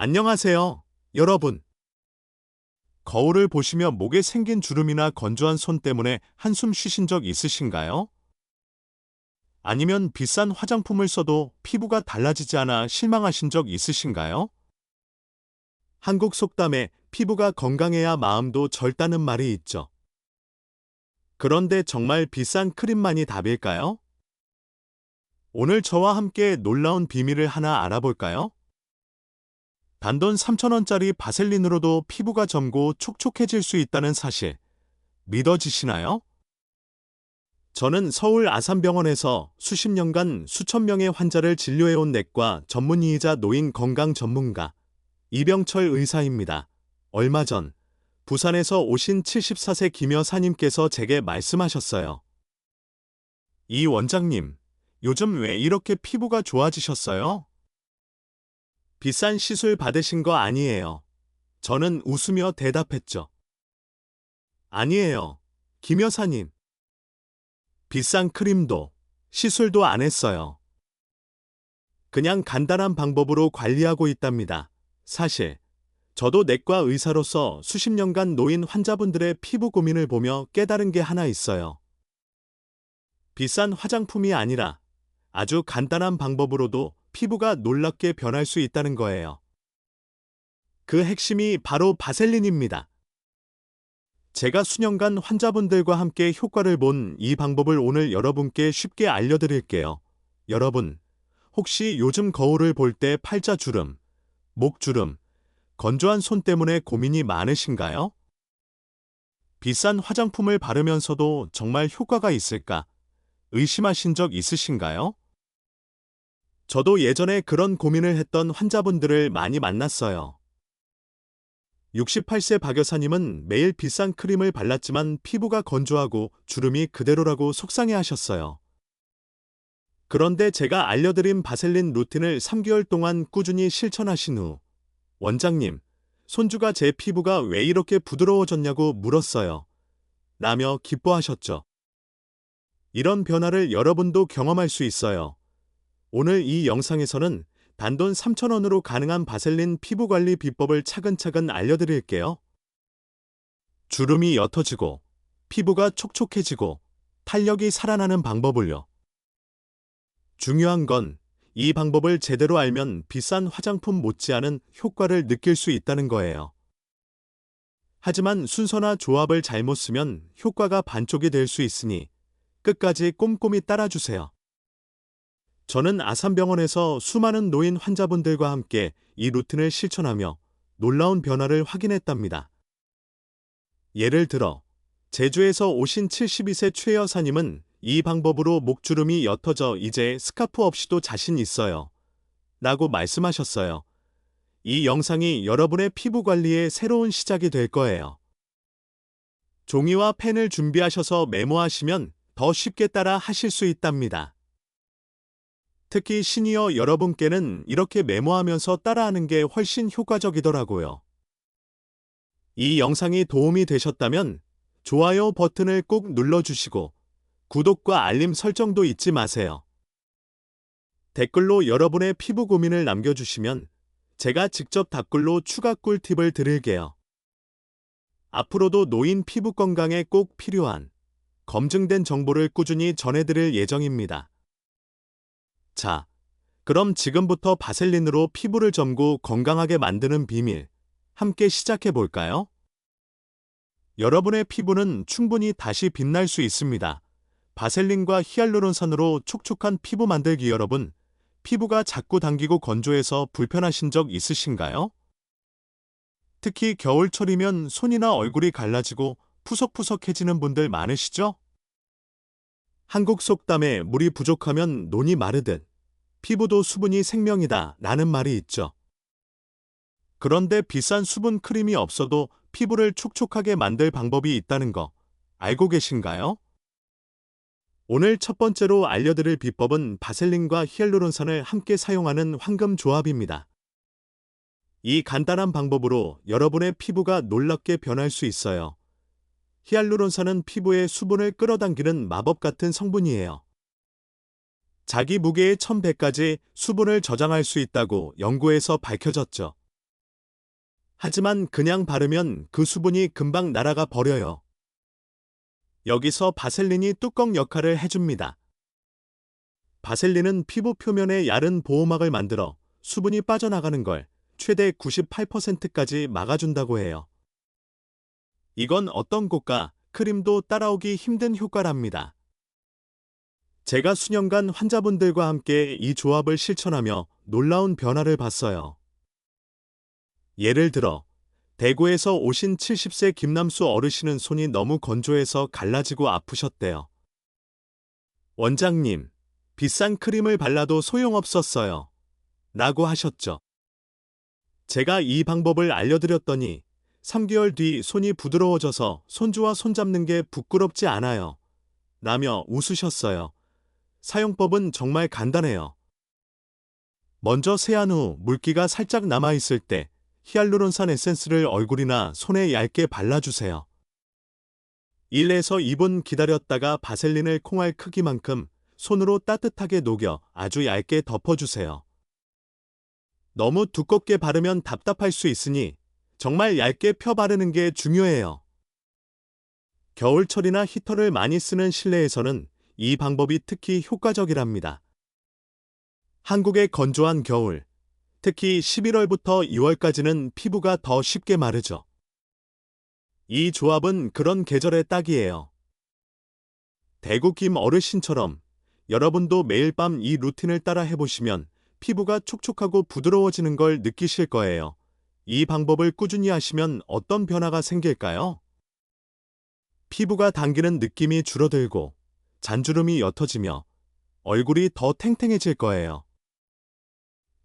안녕하세요, 여러분. 거울을 보시며 목에 생긴 주름이나 건조한 손 때문에 한숨 쉬신 적 있으신가요? 아니면 비싼 화장품을 써도 피부가 달라지지 않아 실망하신 적 있으신가요? 한국 속담에 피부가 건강해야 마음도 젊다는 말이 있죠. 그런데 정말 비싼 크림만이 답일까요? 오늘 저와 함께 놀라운 비밀을 하나 알아볼까요? 단돈 3,000원짜리 바셀린으로도 피부가 젊고 촉촉해질 수 있다는 사실, 믿어지시나요? 저는 서울 아산병원에서 수십 년간 수천 명의 환자를 진료해온 내과 전문의이자 노인 건강 전문가 이병철 의사입니다. 얼마 전 부산에서 오신 74세 김 여사님께서 제게 말씀하셨어요. 이 원장님, 요즘 왜 이렇게 피부가 좋아지셨어요? 비싼 시술 받으신 거 아니에요. 저는 웃으며 대답했죠. 아니에요, 김 여사님. 비싼 크림도, 시술도 안 했어요. 그냥 간단한 방법으로 관리하고 있답니다. 사실, 저도 내과 의사로서 수십 년간 노인 환자분들의 피부 고민을 보며 깨달은 게 하나 있어요. 비싼 화장품이 아니라 아주 간단한 방법으로도 피부가 놀랍게 변할 수 있다는 거예요. 그 핵심이 바로 바셀린입니다. 제가 수년간 환자분들과 함께 효과를 본 이 방법을 오늘 여러분께 쉽게 알려드릴게요. 여러분, 혹시 요즘 거울을 볼 때 팔자주름, 목주름, 건조한 손 때문에 고민이 많으신가요? 비싼 화장품을 바르면서도 정말 효과가 있을까 의심하신 적 있으신가요? 저도 예전에 그런 고민을 했던 환자분들을 많이 만났어요. 68세 박 여사님은 매일 비싼 크림을 발랐지만 피부가 건조하고 주름이 그대로라고 속상해하셨어요. 그런데 제가 알려드린 바셀린 루틴을 3개월 동안 꾸준히 실천하신 후 원장님, 손주가 제 피부가 왜 이렇게 부드러워졌냐고 물었어요. 라며 기뻐하셨죠. 이런 변화를 여러분도 경험할 수 있어요. 오늘 이 영상에서는 단돈 3,000원으로 가능한 바셀린 피부관리 비법을 차근차근 알려드릴게요. 주름이 옅어지고 피부가 촉촉해지고 탄력이 살아나는 방법을요. 중요한 건 이 방법을 제대로 알면 비싼 화장품 못지않은 효과를 느낄 수 있다는 거예요. 하지만 순서나 조합을 잘못 쓰면 효과가 반쪽이 될 수 있으니 끝까지 꼼꼼히 따라주세요. 저는 아산병원에서 수많은 노인 환자분들과 함께 이 루틴을 실천하며 놀라운 변화를 확인했답니다. 예를 들어, 제주에서 오신 72세 최 여사님은 이 방법으로 목주름이 옅어져 이제 스카프 없이도 자신 있어요. 라고 말씀하셨어요. 이 영상이 여러분의 피부 관리의 새로운 시작이 될 거예요. 종이와 펜을 준비하셔서 메모하시면 더 쉽게 따라 하실 수 있답니다. 특히 시니어 여러분께는 이렇게 메모하면서 따라하는 게 훨씬 효과적이더라고요. 이 영상이 도움이 되셨다면 좋아요 버튼을 꼭 눌러주시고 구독과 알림 설정도 잊지 마세요. 댓글로 여러분의 피부 고민을 남겨주시면 제가 직접 답글로 추가 꿀팁을 드릴게요. 앞으로도 노인 피부 건강에 꼭 필요한 검증된 정보를 꾸준히 전해드릴 예정입니다. 자, 그럼 지금부터 바셀린으로 피부를 젊고 건강하게 만드는 비밀 함께 시작해 볼까요? 여러분의 피부는 충분히 다시 빛날 수 있습니다. 바셀린과 히알루론산으로 촉촉한 피부 만들기. 여러분, 피부가 자꾸 당기고 건조해서 불편하신 적 있으신가요? 특히 겨울철이면 손이나 얼굴이 갈라지고 푸석푸석해지는 분들 많으시죠? 한국 속담에 물이 부족하면 논이 마르듯 피부도 수분이 생명이다 라는 말이 있죠. 그런데 비싼 수분 크림이 없어도 피부를 촉촉하게 만들 방법이 있다는 거 알고 계신가요? 오늘 첫 번째로 알려드릴 비법은 바셀린과 히알루론산을 함께 사용하는 황금 조합입니다. 이 간단한 방법으로 여러분의 피부가 놀랍게 변할 수 있어요. 히알루론산은 피부의 수분을 끌어당기는 마법 같은 성분이에요. 자기 무게의 1,100가지 수분을 저장할 수 있다고 연구에서 밝혀졌죠. 하지만 그냥 바르면 그 수분이 금방 날아가 버려요. 여기서 바셀린이 뚜껑 역할을 해줍니다. 바셀린은 피부 표면에 얇은 보호막을 만들어 수분이 빠져나가는 걸 최대 98%까지 막아준다고 해요. 이건 어떤 고가 크림도 따라오기 힘든 효과랍니다. 제가 수년간 환자분들과 함께 이 조합을 실천하며 놀라운 변화를 봤어요. 예를 들어, 대구에서 오신 70세 김남수 어르신은 손이 너무 건조해서 갈라지고 아프셨대요. 원장님, 비싼 크림을 발라도 소용없었어요. 라고 하셨죠. 제가 이 방법을 알려드렸더니 3개월 뒤 손이 부드러워져서 손주와 손잡는 게 부끄럽지 않아요. 라며 웃으셨어요. 사용법은 정말 간단해요. 먼저 세안 후 물기가 살짝 남아있을 때 히알루론산 에센스를 얼굴이나 손에 얇게 발라주세요. 1에서 2분 기다렸다가 바셀린을 콩알 크기만큼 손으로 따뜻하게 녹여 아주 얇게 덮어주세요. 너무 두껍게 바르면 답답할 수 있으니 정말 얇게 펴 바르는 게 중요해요. 겨울철이나 히터를 많이 쓰는 실내에서는 이 방법이 특히 효과적이랍니다. 한국의 건조한 겨울, 특히 11월부터 2월까지는 피부가 더 쉽게 마르죠. 이 조합은 그런 계절에 딱이에요. 대구 김 어르신처럼 여러분도 매일 밤 이 루틴을 따라 해보시면 피부가 촉촉하고 부드러워지는 걸 느끼실 거예요. 이 방법을 꾸준히 하시면 어떤 변화가 생길까요? 피부가 당기는 느낌이 줄어들고 잔주름이 옅어지며 얼굴이 더 탱탱해질 거예요.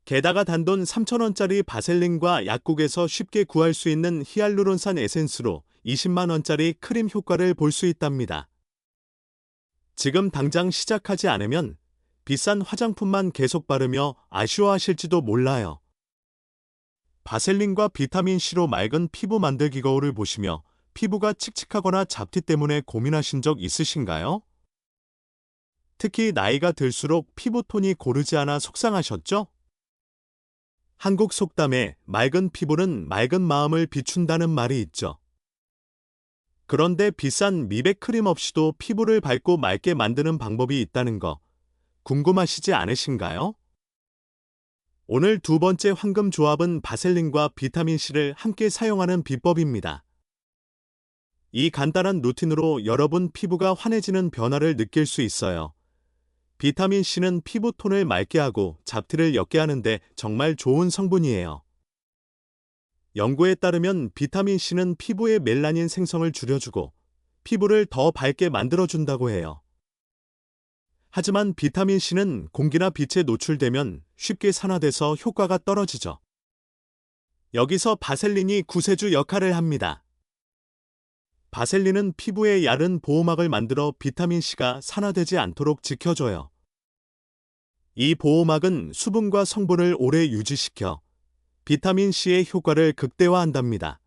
게다가 단돈 3,000원짜리 바셀린과 약국에서 쉽게 구할 수 있는 히알루론산 에센스로 20만 원짜리 크림 효과를 볼 수 있답니다. 지금 당장 시작하지 않으면 비싼 화장품만 계속 바르며 아쉬워하실지도 몰라요. 바셀린과 비타민C로 맑은 피부 만들기 거울을 보시며 피부가 칙칙하거나 잡티 때문에 고민하신 적 있으신가요? 특히 나이가 들수록 피부톤이 고르지 않아 속상하셨죠? 한국 속담에 맑은 피부는 맑은 마음을 비춘다는 말이 있죠. 그런데 비싼 미백 크림 없이도 피부를 밝고 맑게 만드는 방법이 있다는 거 궁금하시지 않으신가요? 오늘 두 번째 황금 조합은 바셀린과 비타민C를 함께 사용하는 비법입니다. 이 간단한 루틴으로 여러분 피부가 환해지는 변화를 느낄 수 있어요. 비타민C는 피부톤을 맑게 하고 잡티를 옅게 하는데 정말 좋은 성분이에요. 연구에 따르면 비타민C는 피부의 멜라닌 생성을 줄여주고 피부를 더 밝게 만들어준다고 해요. 하지만 비타민C는 공기나 빛에 노출되면 쉽게 산화돼서 효과가 떨어지죠. 여기서 바셀린이 구세주 역할을 합니다. 바셀린은 피부에 얇은 보호막을 만들어 비타민C가 산화되지 않도록 지켜줘요. 이 보호막은 수분과 성분을 오래 유지시켜 비타민C의 효과를 극대화한답니다.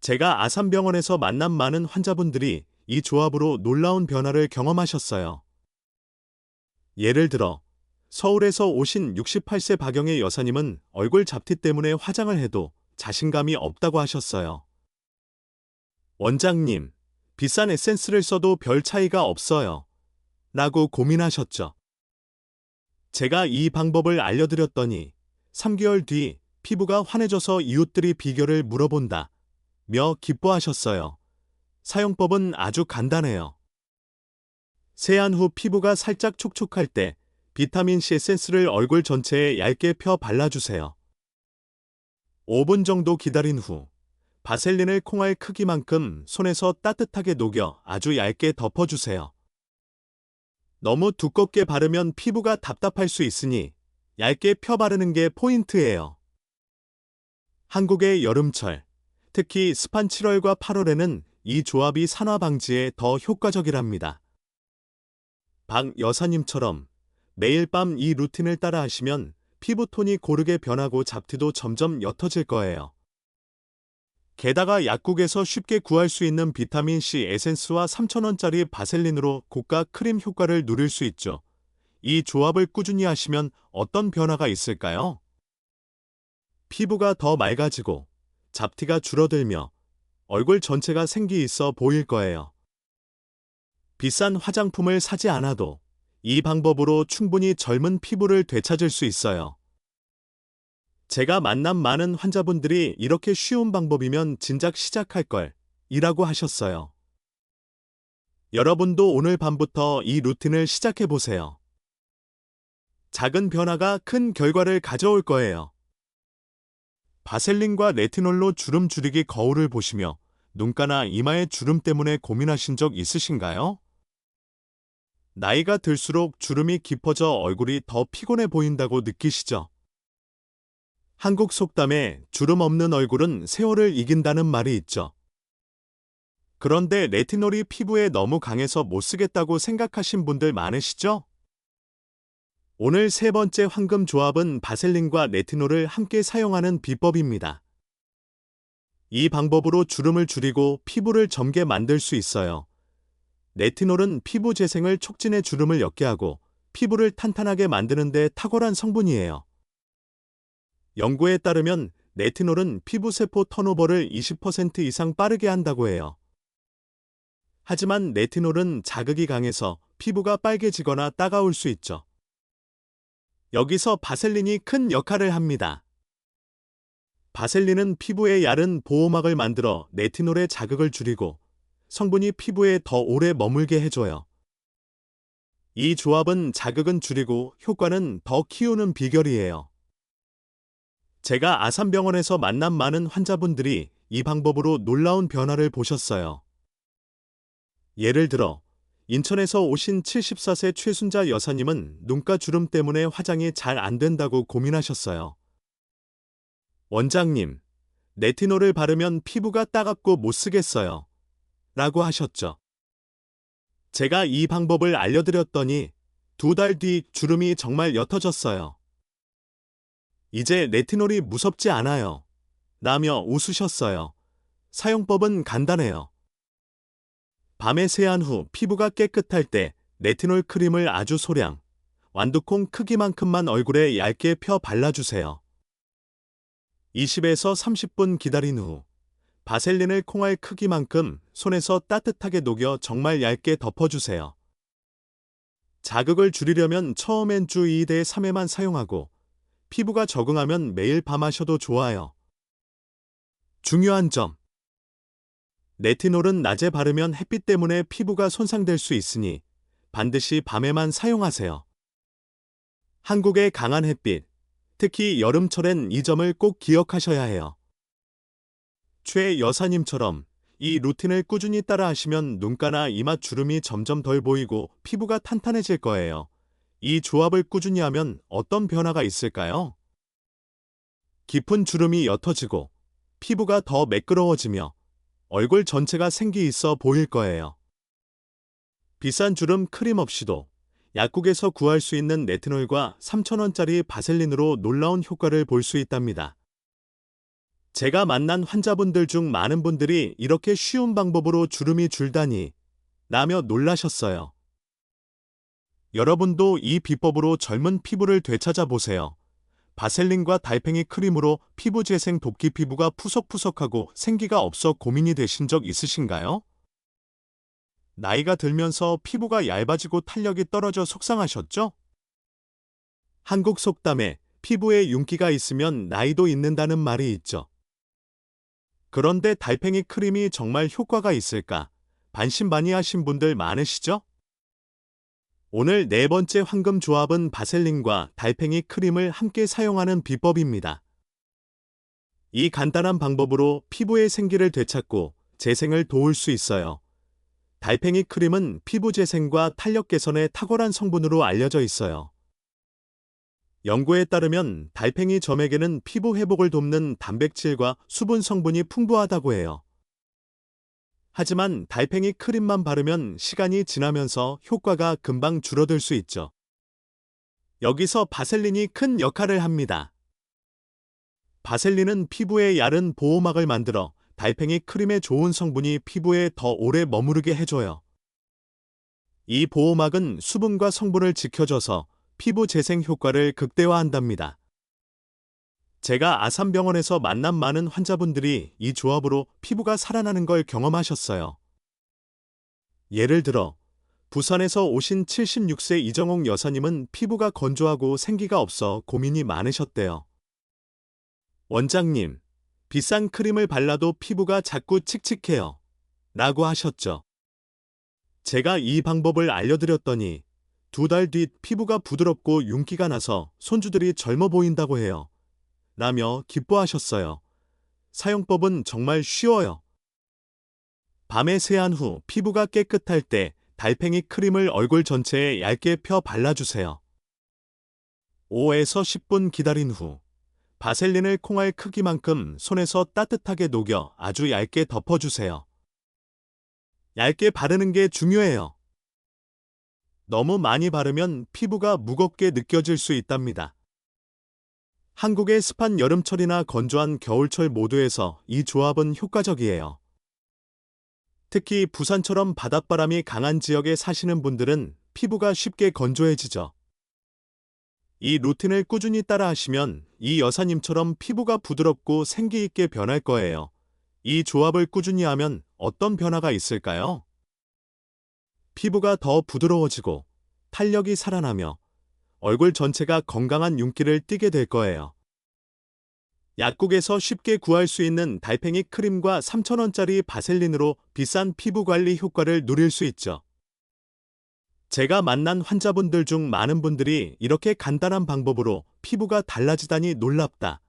제가 아산병원에서 만난 많은 환자분들이 이 조합으로 놀라운 변화를 경험하셨어요. 예를 들어 서울에서 오신 68세 박영애 여사님은 얼굴 잡티 때문에 화장을 해도 자신감이 없다고 하셨어요. 원장님, 비싼 에센스를 써도 별 차이가 없어요. 라고 고민하셨죠. 제가 이 방법을 알려드렸더니 3개월 뒤 피부가 환해져서 이웃들이 비결을 물어본다 며 기뻐하셨어요. 사용법은 아주 간단해요. 세안 후 피부가 살짝 촉촉할 때 비타민C 에센스를 얼굴 전체에 얇게 펴 발라주세요. 5분 정도 기다린 후 바셀린을 콩알 크기만큼 손에서 따뜻하게 녹여 아주 얇게 덮어주세요. 너무 두껍게 바르면 피부가 답답할 수 있으니 얇게 펴 바르는 게 포인트예요. 한국의 여름철, 특히 습한 7월과 8월에는 이 조합이 산화 방지에 더 효과적이랍니다. 박 여사님처럼 매일 밤 이 루틴을 따라 하시면 피부톤이 고르게 변하고 잡티도 점점 옅어질 거예요. 게다가 약국에서 쉽게 구할 수 있는 비타민C 에센스와 3,000원짜리 바셀린으로 고가 크림 효과를 누릴 수 있죠. 이 조합을 꾸준히 하시면 어떤 변화가 있을까요? 피부가 더 맑아지고 잡티가 줄어들며 얼굴 전체가 생기 있어 보일 거예요. 비싼 화장품을 사지 않아도 이 방법으로 충분히 젊은 피부를 되찾을 수 있어요. 제가 만난 많은 환자분들이 이렇게 쉬운 방법이면 진작 시작할 걸 이라고 하셨어요. 여러분도 오늘 밤부터 이 루틴을 시작해 보세요. 작은 변화가 큰 결과를 가져올 거예요. 바셀린과 레티놀로 주름 줄이기 거울을 보시며 눈가나 이마의 주름 때문에 고민하신 적 있으신가요? 나이가 들수록 주름이 깊어져 얼굴이 더 피곤해 보인다고 느끼시죠? 한국 속담에 주름 없는 얼굴은 세월을 이긴다는 말이 있죠. 그런데 레티놀이 피부에 너무 강해서 못 쓰겠다고 생각하신 분들 많으시죠? 오늘 세 번째 황금 조합은 바셀린과 레티놀을 함께 사용하는 비법입니다. 이 방법으로 주름을 줄이고 피부를 젊게 만들 수 있어요. 레티놀은 피부 재생을 촉진해 주름을 옅게 하고 피부를 탄탄하게 만드는 데 탁월한 성분이에요. 연구에 따르면 레티놀은 피부세포 턴오버를 20% 이상 빠르게 한다고 해요. 하지만 레티놀은 자극이 강해서 피부가 빨개지거나 따가울 수 있죠. 여기서 바셀린이 큰 역할을 합니다. 바셀린은 피부에 얇은 보호막을 만들어 레티놀의 자극을 줄이고 성분이 피부에 더 오래 머물게 해줘요. 이 조합은 자극은 줄이고 효과는 더 키우는 비결이에요. 제가 아산병원에서 만난 많은 환자분들이 이 방법으로 놀라운 변화를 보셨어요. 예를 들어 인천에서 오신 74세 최순자 여사님은 눈가 주름 때문에 화장이 잘 안 된다고 고민하셨어요. 원장님, 레티놀을 바르면 피부가 따갑고 못 쓰겠어요. 라고 하셨죠. 제가 이 방법을 알려드렸더니 2달 뒤 주름이 정말 옅어졌어요. 이제 레티놀이 무섭지 않아요. 라며 웃으셨어요. 사용법은 간단해요. 밤에 세안 후 피부가 깨끗할 때 레티놀 크림을 아주 소량, 완두콩 크기만큼만 얼굴에 얇게 펴 발라주세요. 20에서 30분 기다린 후 바셀린을 콩알 크기만큼 손에서 따뜻하게 녹여 정말 얇게 덮어주세요. 자극을 줄이려면 처음엔 주 2대 3회만 사용하고 피부가 적응하면 매일 밤하셔도 좋아요. 중요한 점. 레티놀은 낮에 바르면 햇빛 때문에 피부가 손상될 수 있으니 반드시 밤에만 사용하세요. 한국의 강한 햇빛, 특히 여름철엔 이 점을 꼭 기억하셔야 해요. 최 여사님처럼 이 루틴을 꾸준히 따라하시면 눈가나 이마 주름이 점점 덜 보이고 피부가 탄탄해질 거예요. 이 조합을 꾸준히 하면 어떤 변화가 있을까요? 깊은 주름이 옅어지고 피부가 더 매끄러워지며 얼굴 전체가 생기 있어 보일 거예요. 비싼 주름 크림 없이도 약국에서 구할 수 있는 레티놀과 3,000원짜리 바셀린으로 놀라운 효과를 볼 수 있답니다. 제가 만난 환자분들 중 많은 분들이 이렇게 쉬운 방법으로 주름이 줄다니 라며 놀라셨어요. 여러분도 이 비법으로 젊은 피부를 되찾아 보세요. 바셀린과 달팽이 크림으로 피부 재생 돕기 피부가 푸석푸석하고 생기가 없어 고민이 되신 적 있으신가요? 나이가 들면서 피부가 얇아지고 탄력이 떨어져 속상하셨죠? 한국 속담에 피부에 윤기가 있으면 나이도 있는다는 말이 있죠. 그런데 달팽이 크림이 정말 효과가 있을까? 반신반의하신 분들 많으시죠? 오늘 네 번째 황금 조합은 바셀린과 달팽이 크림을 함께 사용하는 비법입니다. 이 간단한 방법으로 피부의 생기를 되찾고 재생을 도울 수 있어요. 달팽이 크림은 피부 재생과 탄력 개선에 탁월한 성분으로 알려져 있어요. 연구에 따르면 달팽이 점액에는 피부 회복을 돕는 단백질과 수분 성분이 풍부하다고 해요. 하지만 달팽이 크림만 바르면 시간이 지나면서 효과가 금방 줄어들 수 있죠. 여기서 바셀린이 큰 역할을 합니다. 바셀린은 피부에 얇은 보호막을 만들어 달팽이 크림의 좋은 성분이 피부에 더 오래 머무르게 해줘요. 이 보호막은 수분과 성분을 지켜줘서 피부 재생 효과를 극대화한답니다. 제가 아산병원에서 만난 많은 환자분들이 이 조합으로 피부가 살아나는 걸 경험하셨어요. 예를 들어 부산에서 오신 76세 이정옥 여사님은 피부가 건조하고 생기가 없어 고민이 많으셨대요. 원장님, 비싼 크림을 발라도 피부가 자꾸 칙칙해요. 라고 하셨죠. 제가 이 방법을 알려드렸더니 2달 뒤 피부가 부드럽고 윤기가 나서 손주들이 젊어 보인다고 해요. 라며 기뻐하셨어요. 사용법은 정말 쉬워요. 밤에 세안 후 피부가 깨끗할 때 달팽이 크림을 얼굴 전체에 얇게 펴 발라주세요. 5에서 10분 기다린 후 바셀린을 콩알 크기만큼 손에서 따뜻하게 녹여 아주 얇게 덮어주세요. 얇게 바르는 게 중요해요. 너무 많이 바르면 피부가 무겁게 느껴질 수 있답니다. 한국의 습한 여름철이나 건조한 겨울철 모두에서 이 조합은 효과적이에요. 특히 부산처럼 바닷바람이 강한 지역에 사시는 분들은 피부가 쉽게 건조해지죠. 이 루틴을 꾸준히 따라 하시면 이 여사님처럼 피부가 부드럽고 생기 있게 변할 거예요. 이 조합을 꾸준히 하면 어떤 변화가 있을까요? 피부가 더 부드러워지고 탄력이 살아나며 얼굴 전체가 건강한 윤기를 띠게 될 거예요. 약국에서 쉽게 구할 수 있는 달팽이 크림과 3,000원짜리 바셀린으로 비싼 피부 관리 효과를 누릴 수 있죠. 제가 만난 환자분들 중 많은 분들이 이렇게 간단한 방법으로 피부가 달라지다니 놀랍다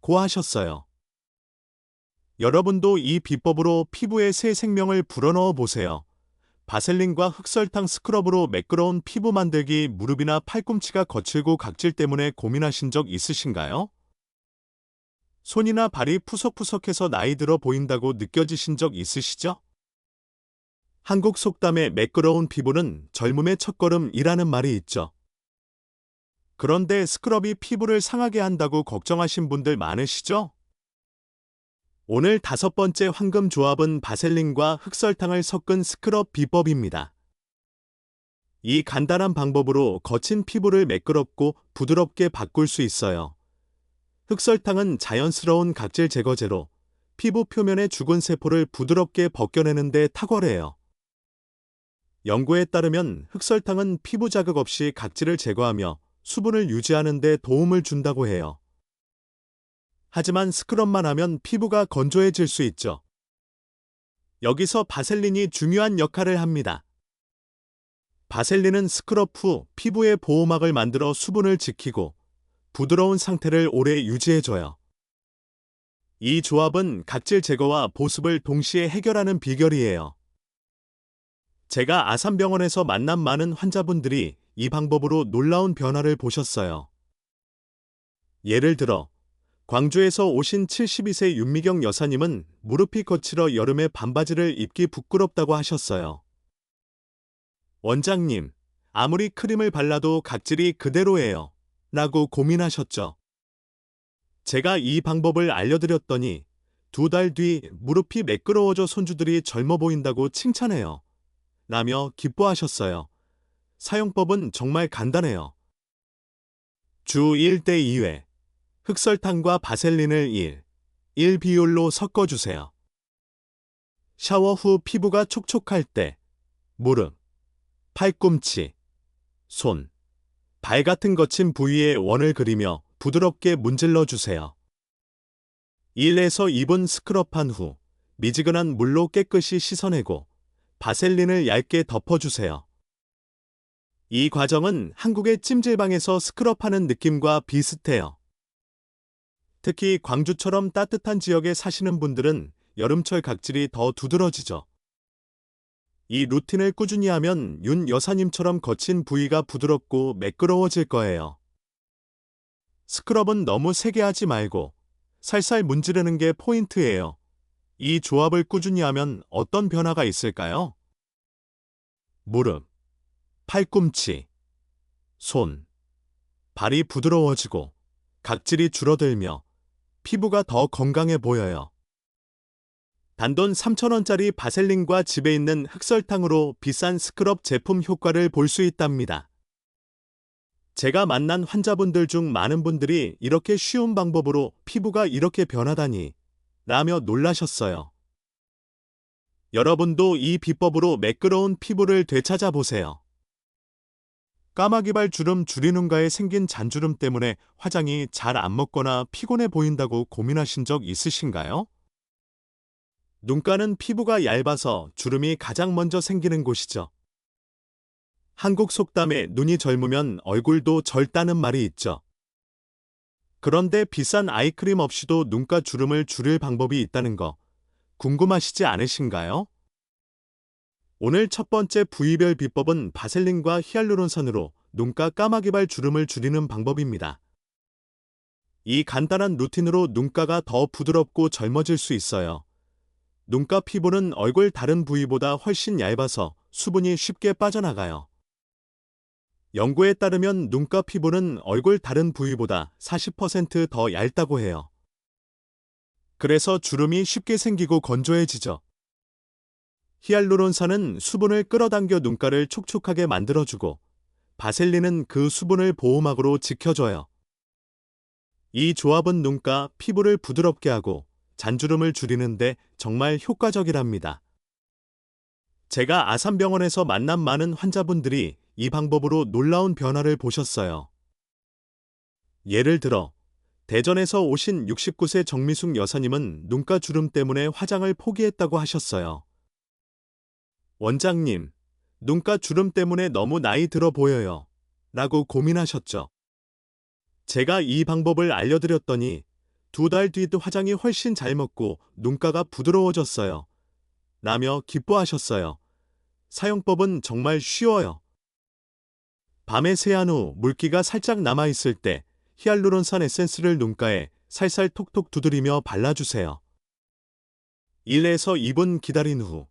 고 하셨어요. 여러분도 이 비법으로 피부에 새 생명을 불어넣어 보세요. 바셀린과 흑설탕 스크럽으로 매끄러운 피부 만들기. 무릎이나 팔꿈치가 거칠고 각질 때문에 고민하신 적 있으신가요? 손이나 발이 푸석푸석해서 나이 들어 보인다고 느껴지신 적 있으시죠? 한국 속담에 매끄러운 피부는 젊음의 첫걸음이라는 말이 있죠. 그런데 스크럽이 피부를 상하게 한다고 걱정하신 분들 많으시죠? 오늘 5번째 황금 조합은 바셀린과 흑설탕을 섞은 스크럽 비법입니다. 이 간단한 방법으로 거친 피부를 매끄럽고 부드럽게 바꿀 수 있어요. 흑설탕은 자연스러운 각질 제거제로 피부 표면의 죽은 세포를 부드럽게 벗겨내는 데 탁월해요. 연구에 따르면 흑설탕은 피부 자극 없이 각질을 제거하며 수분을 유지하는 데 도움을 준다고 해요. 하지만 스크럽만 하면 피부가 건조해질 수 있죠. 여기서 바셀린이 중요한 역할을 합니다. 바셀린은 스크럽 후 피부의 보호막을 만들어 수분을 지키고 부드러운 상태를 오래 유지해줘요. 이 조합은 각질 제거와 보습을 동시에 해결하는 비결이에요. 제가 아산병원에서 만난 많은 환자분들이 이 방법으로 놀라운 변화를 보셨어요. 예를 들어 광주에서 오신 72세 윤미경 여사님은 무릎이 거칠어 여름에 반바지를 입기 부끄럽다고 하셨어요. 원장님, 아무리 크림을 발라도 각질이 그대로예요. 라고 고민하셨죠. 제가 이 방법을 알려드렸더니 2달 뒤 무릎이 매끄러워져 손주들이 젊어 보인다고 칭찬해요. 라며 기뻐하셨어요. 사용법은 정말 간단해요. 주 1대 2회 흑설탕과 바셀린을 1 비율로 섞어주세요. 샤워 후 피부가 촉촉할 때 무릎, 팔꿈치, 손, 발 같은 거친 부위에 원을 그리며 부드럽게 문질러 주세요. 1에서 2분 스크럽한 후 미지근한 물로 깨끗이 씻어내고 바셀린을 얇게 덮어주세요. 이 과정은 한국의 찜질방에서 스크럽하는 느낌과 비슷해요. 특히 광주처럼 따뜻한 지역에 사시는 분들은 여름철 각질이 더 두드러지죠. 이 루틴을 꾸준히 하면 윤 여사님처럼 거친 부위가 부드럽고 매끄러워질 거예요. 스크럽은 너무 세게 하지 말고 살살 문지르는 게 포인트예요. 이 조합을 꾸준히 하면 어떤 변화가 있을까요? 무릎, 팔꿈치, 손, 발이 부드러워지고 각질이 줄어들며 피부가 더 건강해 보여요. 단돈 3,000원짜리 바셀린과 집에 있는 흑설탕으로 비싼 스크럽 제품 효과를 볼 수 있답니다. 제가 만난 환자분들 중 많은 분들이 이렇게 쉬운 방법으로 피부가 이렇게 변하다니 라며 놀라셨어요. 여러분도 이 비법으로 매끄러운 피부를 되찾아 보세요. 까마귀발 주름 줄이는가에 생긴 잔주름 때문에 화장이 잘 안 먹거나 피곤해 보인다고 고민하신 적 있으신가요? 눈가는 피부가 얇아서 주름이 가장 먼저 생기는 곳이죠. 한국 속담에 눈이 젊으면 얼굴도 젊다는 말이 있죠. 그런데 비싼 아이크림 없이도 눈가 주름을 줄일 방법이 있다는 거 궁금하시지 않으신가요? 오늘 첫 번째 부위별 비법은 바셀린과 히알루론산으로 눈가 까마귀발 주름을 줄이는 방법입니다. 이 간단한 루틴으로 눈가가 더 부드럽고 젊어질 수 있어요. 눈가 피부는 얼굴 다른 부위보다 훨씬 얇아서 수분이 쉽게 빠져나가요. 연구에 따르면 눈가 피부는 얼굴 다른 부위보다 40%더 얇다고 해요. 그래서 주름이 쉽게 생기고 건조해지죠. 히알루론산은 수분을 끌어당겨 눈가를 촉촉하게 만들어주고 바셀린은 그 수분을 보호막으로 지켜줘요. 이 조합은 눈가 피부를 부드럽게 하고 잔주름을 줄이는데 정말 효과적이랍니다. 제가 아산병원에서 만난 많은 환자분들이 이 방법으로 놀라운 변화를 보셨어요. 예를 들어 대전에서 오신 69세 정미숙 여사님은 눈가 주름 때문에 화장을 포기했다고 하셨어요. 원장님, 눈가 주름 때문에 너무 나이 들어 보여요. 라고 고민하셨죠. 제가 이 방법을 알려드렸더니 2달 뒤도 화장이 훨씬 잘 먹고 눈가가 부드러워졌어요. 라며 기뻐하셨어요. 사용법은 정말 쉬워요. 밤에 세안 후 물기가 살짝 남아있을 때 히알루론산 에센스를 눈가에 살살 톡톡 두드리며 발라주세요. 1에서 2분 기다린 후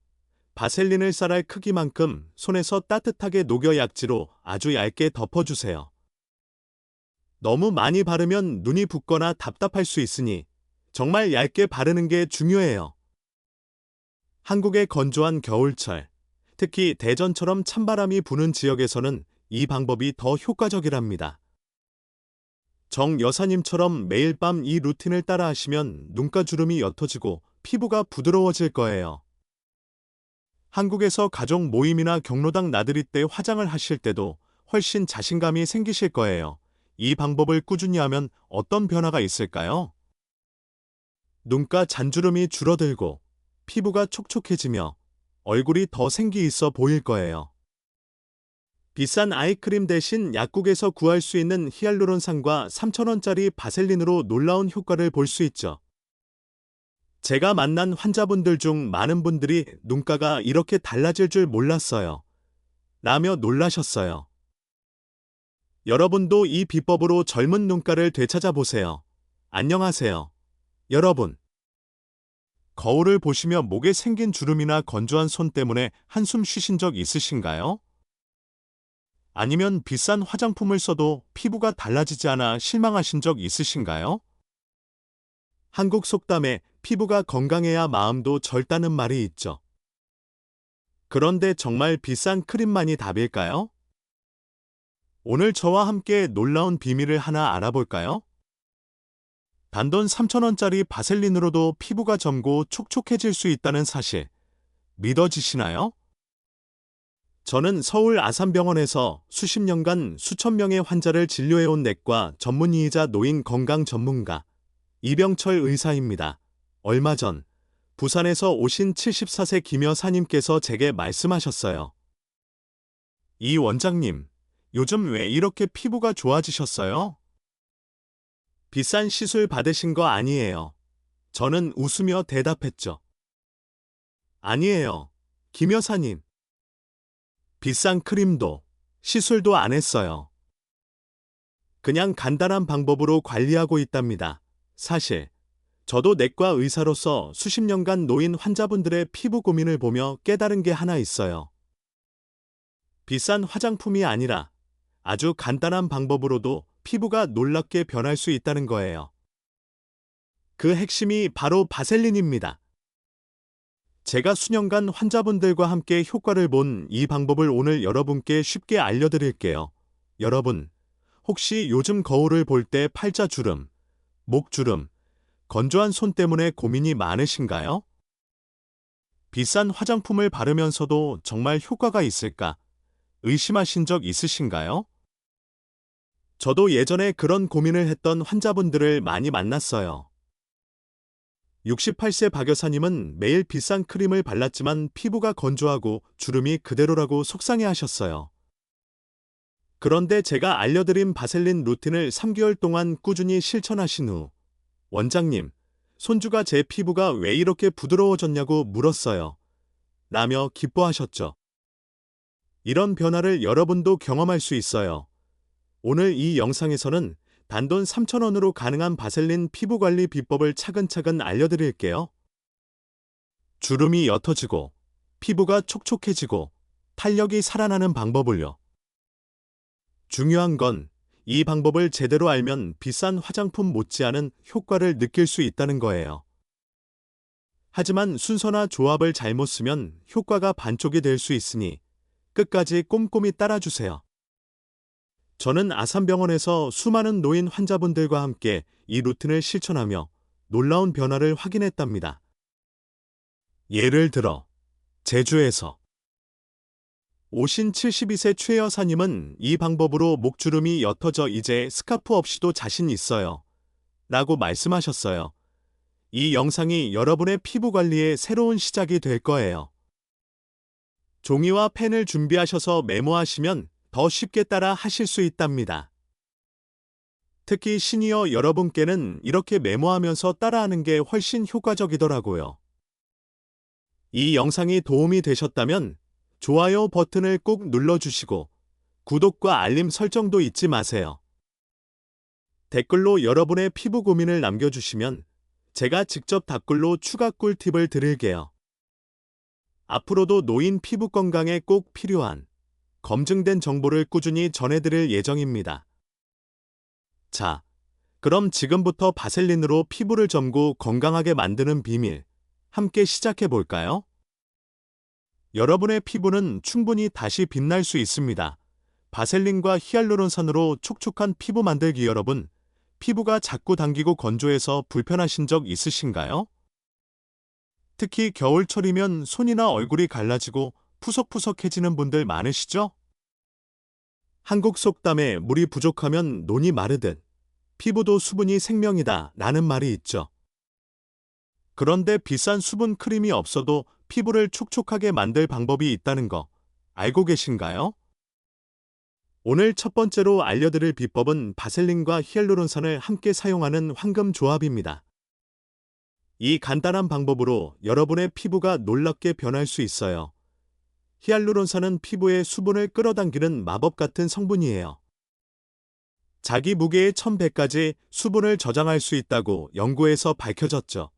바셀린을 쌀알 크기만큼 손에서 따뜻하게 녹여 약지로 아주 얇게 덮어주세요. 너무 많이 바르면 눈이 붓거나 답답할 수 있으니 정말 얇게 바르는 게 중요해요. 한국의 건조한 겨울철, 특히 대전처럼 찬바람이 부는 지역에서는 이 방법이 더 효과적이랍니다. 정 여사님처럼 매일 밤 이 루틴을 따라 하시면 눈가 주름이 옅어지고 피부가 부드러워질 거예요. 한국에서 가족 모임이나 경로당 나들이 때 화장을 하실 때도 훨씬 자신감이 생기실 거예요. 이 방법을 꾸준히 하면 어떤 변화가 있을까요? 눈가 잔주름이 줄어들고 피부가 촉촉해지며 얼굴이 더 생기 있어 보일 거예요. 비싼 아이크림 대신 약국에서 구할 수 있는 히알루론산과 3,000원짜리 바셀린으로 놀라운 효과를 볼 수 있죠. 제가 만난 환자분들 중 많은 분들이 눈가가 이렇게 달라질 줄 몰랐어요. 라며 놀라셨어요. 여러분도 이 비법으로 젊은 눈가를 되찾아 보세요. 안녕하세요. 여러분. 거울을 보시며 목에 생긴 주름이나 건조한 손 때문에 한숨 쉬신 적 있으신가요? 아니면 비싼 화장품을 써도 피부가 달라지지 않아 실망하신 적 있으신가요? 한국 속담에 피부가 건강해야 마음도 젊다는 말이 있죠. 그런데 정말 비싼 크림만이 답일까요? 오늘 저와 함께 놀라운 비밀을 하나 알아볼까요? 단돈 3,000원짜리 바셀린으로도 피부가 젊고 촉촉해질 수 있다는 사실, 믿어지시나요? 저는 서울 아산병원에서 수십 년간 수천 명의 환자를 진료해온 내과 전문의이자 노인 건강 전문가 이병철 의사입니다. 얼마 전 부산에서 오신 74세 김 여사님께서 제게 말씀하셨어요. 이 원장님, 요즘 왜 이렇게 피부가 좋아지셨어요? 비싼 시술 받으신 거 아니에요. 저는 웃으며 대답했죠. 아니에요, 김 여사님. 비싼 크림도, 시술도 안 했어요. 그냥 간단한 방법으로 관리하고 있답니다. 사실, 저도 내과 의사로서 수십 년간 노인 환자분들의 피부 고민을 보며 깨달은 게 하나 있어요. 비싼 화장품이 아니라 아주 간단한 방법으로도 피부가 놀랍게 변할 수 있다는 거예요. 그 핵심이 바로 바셀린입니다. 제가 수년간 환자분들과 함께 효과를 본 이 방법을 오늘 여러분께 쉽게 알려드릴게요. 여러분, 혹시 요즘 거울을 볼 때 팔자주름, 목주름, 건조한 손 때문에 고민이 많으신가요? 비싼 화장품을 바르면서도 정말 효과가 있을까 의심하신 적 있으신가요? 저도 예전에 그런 고민을 했던 환자분들을 많이 만났어요. 68세 박 여사님은 매일 비싼 크림을 발랐지만 피부가 건조하고 주름이 그대로라고 속상해 하셨어요. 그런데 제가 알려드린 바셀린 루틴을 3개월 동안 꾸준히 실천하신 후, 원장님, 손주가 제 피부가 왜 이렇게 부드러워졌냐고 물었어요. 라며 기뻐하셨죠. 이런 변화를 여러분도 경험할 수 있어요. 오늘 이 영상에서는 단돈 3,000원으로 가능한 바셀린 피부관리 비법을 차근차근 알려드릴게요. 주름이 옅어지고 피부가 촉촉해지고 탄력이 살아나는 방법을요. 중요한 건 이 방법을 제대로 알면 비싼 화장품 못지않은 효과를 느낄 수 있다는 거예요. 하지만 순서나 조합을 잘못 쓰면 효과가 반쪽이 될 수 있으니 끝까지 꼼꼼히 따라주세요. 저는 아산병원에서 수많은 노인 환자분들과 함께 이 루틴을 실천하며 놀라운 변화를 확인했답니다. 예를 들어, 제주에서 오신 72세 최 여사님은 이 방법으로 목주름이 옅어져 이제 스카프 없이도 자신 있어요. 라고 말씀하셨어요. 이 영상이 여러분의 피부 관리의 새로운 시작이 될 거예요. 종이와 펜을 준비하셔서 메모하시면 더 쉽게 따라 하실 수 있답니다. 특히 시니어 여러분께는 이렇게 메모하면서 따라하는 게 훨씬 효과적이더라고요. 이 영상이 도움이 되셨다면 좋아요 버튼을 꼭 눌러주시고 구독과 알림 설정도 잊지 마세요. 댓글로 여러분의 피부 고민을 남겨주시면 제가 직접 답글로 추가 꿀팁을 드릴게요. 앞으로도 노인 피부 건강에 꼭 필요한 검증된 정보를 꾸준히 전해드릴 예정입니다. 자, 그럼 지금부터 바셀린으로 피부를 젊고 건강하게 만드는 비밀 함께 시작해 볼까요? 여러분의 피부는 충분히 다시 빛날 수 있습니다. 바셀린과 히알루론산으로 촉촉한 피부 만들기. 여러분, 피부가 자꾸 당기고 건조해서 불편하신 적 있으신가요? 특히 겨울철이면 손이나 얼굴이 갈라지고 푸석푸석해지는 분들 많으시죠? 한국 속담에 물이 부족하면 논이 마르듯 피부도 수분이 생명이다 라는 말이 있죠. 그런데 비싼 수분 크림이 없어도 피부를 촉촉하게 만들 방법이 있다는 거 알고 계신가요? 오늘 첫 번째로 알려드릴 비법은 바셀린과 히알루론산을 함께 사용하는 황금 조합입니다. 이 간단한 방법으로 여러분의 피부가 놀랍게 변할 수 있어요. 히알루론산은 피부의 수분을 끌어당기는 마법 같은 성분이에요. 자기 무게의 1100까지 수분을 저장할 수 있다고 연구에서 밝혀졌죠.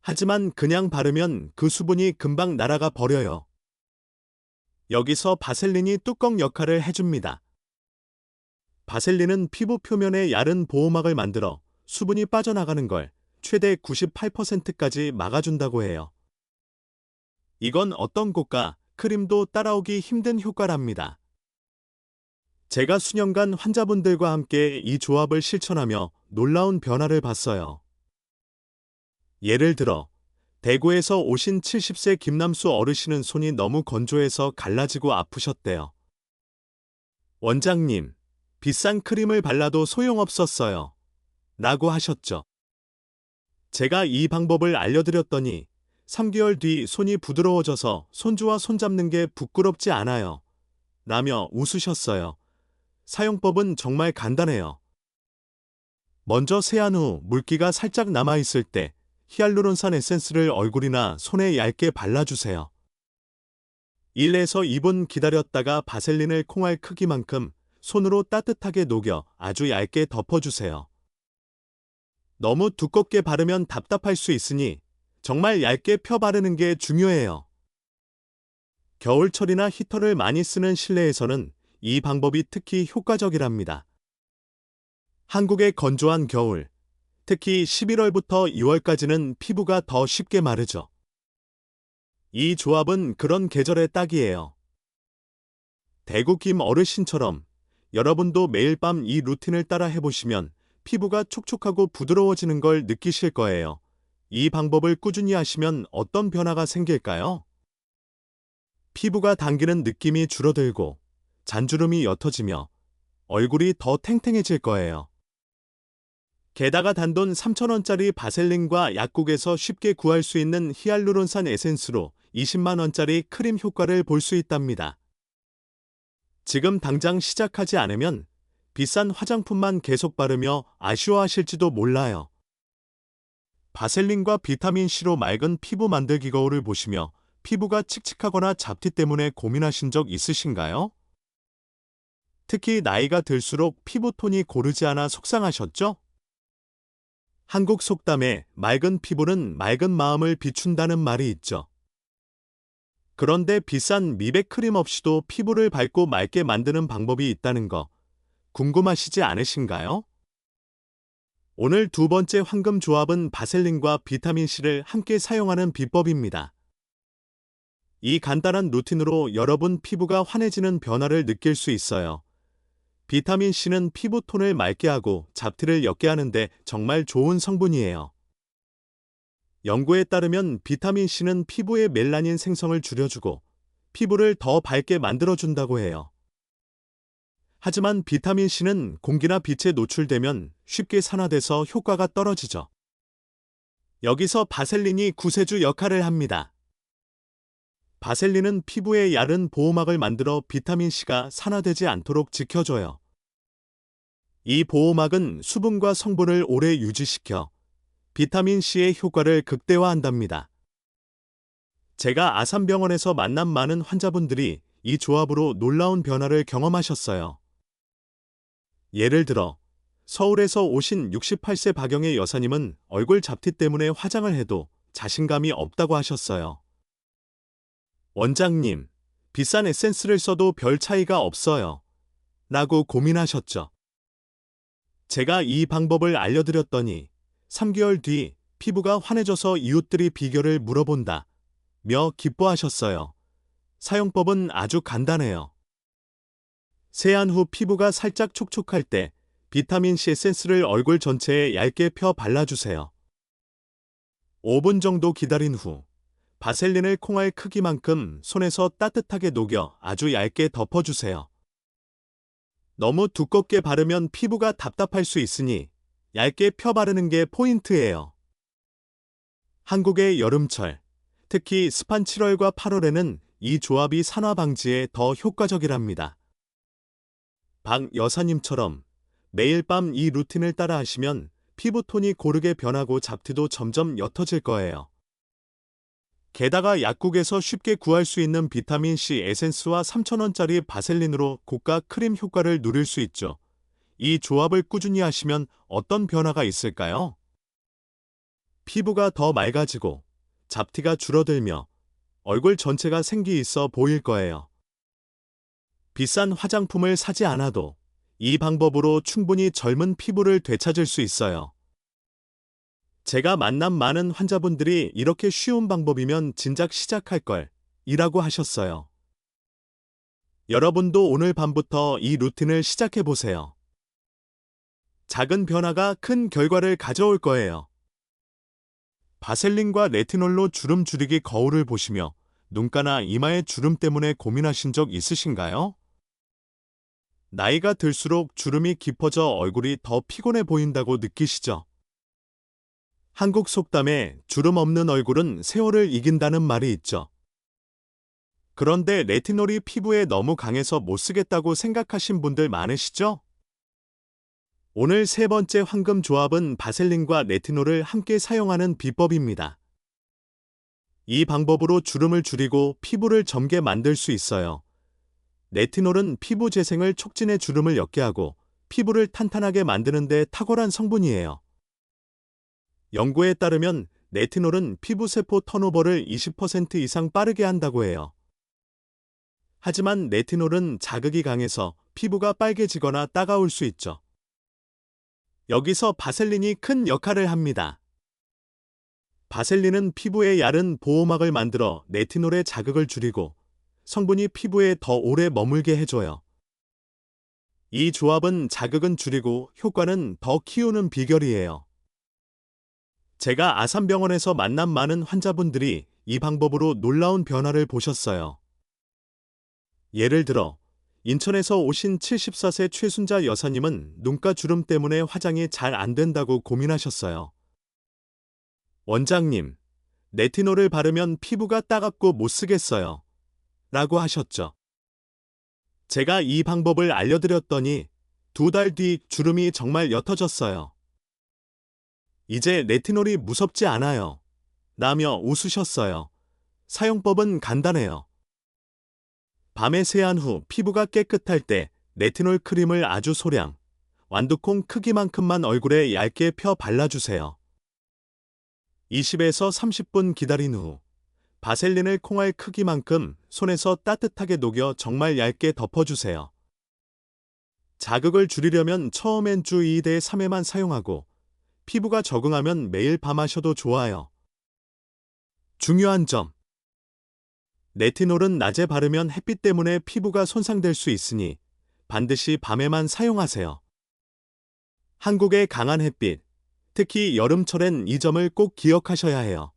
하지만 그냥 바르면 그 수분이 금방 날아가 버려요. 여기서 바셀린이 뚜껑 역할을 해줍니다. 바셀린은 피부 표면에 얇은 보호막을 만들어 수분이 빠져나가는 걸 최대 98%까지 막아준다고 해요. 이건 어떤 고가 크림도 따라오기 힘든 효과랍니다. 제가 수년간 환자분들과 함께 이 조합을 실천하며 놀라운 변화를 봤어요. 예를 들어, 대구에서 오신 70세 김남수 어르신은 손이 너무 건조해서 갈라지고 아프셨대요. 원장님, 비싼 크림을 발라도 소용없었어요. 라고 하셨죠. 제가 이 방법을 알려드렸더니 3개월 뒤 손이 부드러워져서 손주와 손잡는 게 부끄럽지 않아요. 라며 웃으셨어요. 사용법은 정말 간단해요. 먼저 세안 후 물기가 살짝 남아있을 때 히알루론산 에센스를 얼굴이나 손에 얇게 발라주세요. 1에서 2분 기다렸다가 바셀린을 콩알 크기만큼 손으로 따뜻하게 녹여 아주 얇게 덮어주세요. 너무 두껍게 바르면 답답할 수 있으니 정말 얇게 펴 바르는 게 중요해요. 겨울철이나 히터를 많이 쓰는 실내에서는 이 방법이 특히 효과적이랍니다. 한국의 건조한 겨울, 특히 11월부터 2월까지는 피부가 더 쉽게 마르죠. 이 조합은 그런 계절에 딱이에요. 대구 김 어르신처럼 여러분도 매일 밤 이 루틴을 따라 해보시면 피부가 촉촉하고 부드러워지는 걸 느끼실 거예요. 이 방법을 꾸준히 하시면 어떤 변화가 생길까요? 피부가 당기는 느낌이 줄어들고 잔주름이 옅어지며 얼굴이 더 탱탱해질 거예요. 게다가 단돈 3,000원짜리 바셀린과 약국에서 쉽게 구할 수 있는 히알루론산 에센스로 20만 원짜리 크림 효과를 볼 수 있답니다. 지금 당장 시작하지 않으면 비싼 화장품만 계속 바르며 아쉬워하실지도 몰라요. 바셀린과 비타민C로 맑은 피부 만들기 거울을 보시며 피부가 칙칙하거나 잡티 때문에 고민하신 적 있으신가요? 특히 나이가 들수록 피부톤이 고르지 않아 속상하셨죠? 한국 속담에 맑은 피부는 맑은 마음을 비춘다는 말이 있죠. 그런데 비싼 미백 크림 없이도 피부를 밝고 맑게 만드는 방법이 있다는 거 궁금하시지 않으신가요? 오늘 두 번째 황금 조합은 바셀린과 비타민C를 함께 사용하는 비법입니다. 이 간단한 루틴으로 여러분 피부가 환해지는 변화를 느낄 수 있어요. 비타민C는 피부톤을 맑게 하고 잡티를 옅게 하는데 정말 좋은 성분이에요. 연구에 따르면 비타민C는 피부의 멜라닌 생성을 줄여주고 피부를 더 밝게 만들어준다고 해요. 하지만 비타민C는 공기나 빛에 노출되면 쉽게 산화돼서 효과가 떨어지죠. 여기서 바셀린이 구세주 역할을 합니다. 바셀린은 피부에 얇은 보호막을 만들어 비타민C가 산화되지 않도록 지켜줘요. 이 보호막은 수분과 성분을 오래 유지시켜 비타민C의 효과를 극대화한답니다. 제가 아산병원에서 만난 많은 환자분들이 이 조합으로 놀라운 변화를 경험하셨어요. 예를 들어 서울에서 오신 68세 박영애 여사님은 얼굴 잡티 때문에 화장을 해도 자신감이 없다고 하셨어요. 원장님, 비싼 에센스를 써도 별 차이가 없어요. 라고 고민하셨죠. 제가 이 방법을 알려드렸더니 3개월 뒤 피부가 환해져서 이웃들이 비결을 물어본다 며 기뻐하셨어요. 사용법은 아주 간단해요. 세안 후 피부가 살짝 촉촉할 때 비타민C 에센스를 얼굴 전체에 얇게 펴 발라주세요. 5분 정도 기다린 후 바셀린을 콩알 크기만큼 손에서 따뜻하게 녹여 아주 얇게 덮어주세요. 너무 두껍게 바르면 피부가 답답할 수 있으니 얇게 펴 바르는 게 포인트예요. 한국의 여름철, 특히 습한 7월과 8월에는 이 조합이 산화 방지에 더 효과적이랍니다. 박 여사님처럼 매일 밤 이 루틴을 따라 하시면 피부톤이 고르게 변하고 잡티도 점점 옅어질 거예요. 게다가 약국에서 쉽게 구할 수 있는 비타민C 에센스와 3,000원짜리 바셀린으로 고가 크림 효과를 누릴 수 있죠. 이 조합을 꾸준히 하시면 어떤 변화가 있을까요? 피부가 더 맑아지고 잡티가 줄어들며 얼굴 전체가 생기 있어 보일 거예요. 비싼 화장품을 사지 않아도 이 방법으로 충분히 젊은 피부를 되찾을 수 있어요. 제가 만난 많은 환자분들이 이렇게 쉬운 방법이면 진작 시작할 걸 이라고 하셨어요. 여러분도 오늘 밤부터 이 루틴을 시작해 보세요. 작은 변화가 큰 결과를 가져올 거예요. 바셀린과 레티놀로 주름 줄이기 거울을 보시며 눈가나 이마의 주름 때문에 고민하신 적 있으신가요? 나이가 들수록 주름이 깊어져 얼굴이 더 피곤해 보인다고 느끼시죠? 한국 속담에 주름 없는 얼굴은 세월을 이긴다는 말이 있죠. 그런데 레티놀이 피부에 너무 강해서 못 쓰겠다고 생각하신 분들 많으시죠? 오늘 세 번째 황금 조합은 바셀린과 레티놀을 함께 사용하는 비법입니다. 이 방법으로 주름을 줄이고 피부를 젊게 만들 수 있어요. 레티놀은 피부 재생을 촉진해 주름을 옅게 하고 피부를 탄탄하게 만드는 데 탁월한 성분이에요. 연구에 따르면 레티놀은 피부세포 턴오버를 20% 이상 빠르게 한다고 해요. 하지만 레티놀은 자극이 강해서 피부가 빨개지거나 따가울 수 있죠. 여기서 바셀린이 큰 역할을 합니다. 바셀린은 피부에 얇은 보호막을 만들어 레티놀의 자극을 줄이고 성분이 피부에 더 오래 머물게 해줘요. 이 조합은 자극은 줄이고 효과는 더 키우는 비결이에요. 제가 아산병원에서 만난 많은 환자분들이 이 방법으로 놀라운 변화를 보셨어요. 예를 들어, 인천에서 오신 74세 최순자 여사님은 눈가 주름 때문에 화장이 잘 안 된다고 고민하셨어요. 원장님, 레티놀을 바르면 피부가 따갑고 못 쓰겠어요. 라고 하셨죠. 제가 이 방법을 알려드렸더니 2달 뒤 주름이 정말 옅어졌어요. 이제 레티놀이 무섭지 않아요. 라며 웃으셨어요. 사용법은 간단해요. 밤에 세안 후 피부가 깨끗할 때 레티놀 크림을 아주 소량, 완두콩 크기만큼만 얼굴에 얇게 펴 발라주세요. 20에서 30분 기다린 후 바셀린을 콩알 크기만큼 손에서 따뜻하게 녹여 정말 얇게 덮어주세요. 자극을 줄이려면 처음엔 주 2대 3회만 사용하고 피부가 적응하면 매일 밤하셔도 좋아요. 중요한 점. 레티놀은 낮에 바르면 햇빛 때문에 피부가 손상될 수 있으니 반드시 밤에만 사용하세요. 한국의 강한 햇빛, 특히 여름철엔 이 점을 꼭 기억하셔야 해요.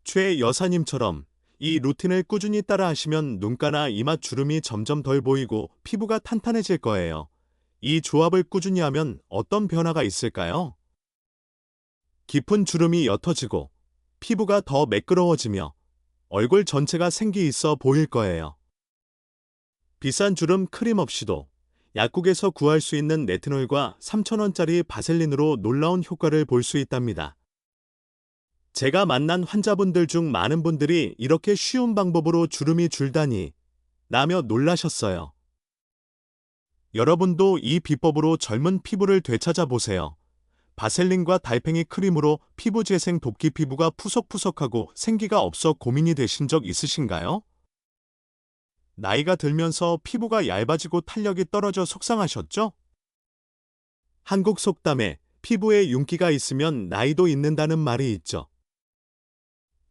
최 여사님처럼 이 루틴을 꾸준히 따라하시면 눈가나 이마 주름이 점점 덜 보이고 피부가 탄탄해질 거예요. 이 조합을 꾸준히 하면 어떤 변화가 있을까요? 깊은 주름이 옅어지고 피부가 더 매끄러워지며 얼굴 전체가 생기 있어 보일 거예요. 비싼 주름 크림 없이도 약국에서 구할 수 있는 레티놀과 3,000원짜리 바셀린으로 놀라운 효과를 볼 수 있답니다. 제가 만난 환자분들 중 많은 분들이 이렇게 쉬운 방법으로 주름이 줄다니 라며 놀라셨어요. 여러분도 이 비법으로 젊은 피부를 되찾아 보세요. 바셀린과 달팽이 크림으로 피부 재생 돕기 피부가 푸석푸석하고 생기가 없어 고민이 되신 적 있으신가요? 나이가 들면서 피부가 얇아지고 탄력이 떨어져 속상하셨죠? 한국 속담에 피부에 윤기가 있으면 나이도 있는다는 말이 있죠.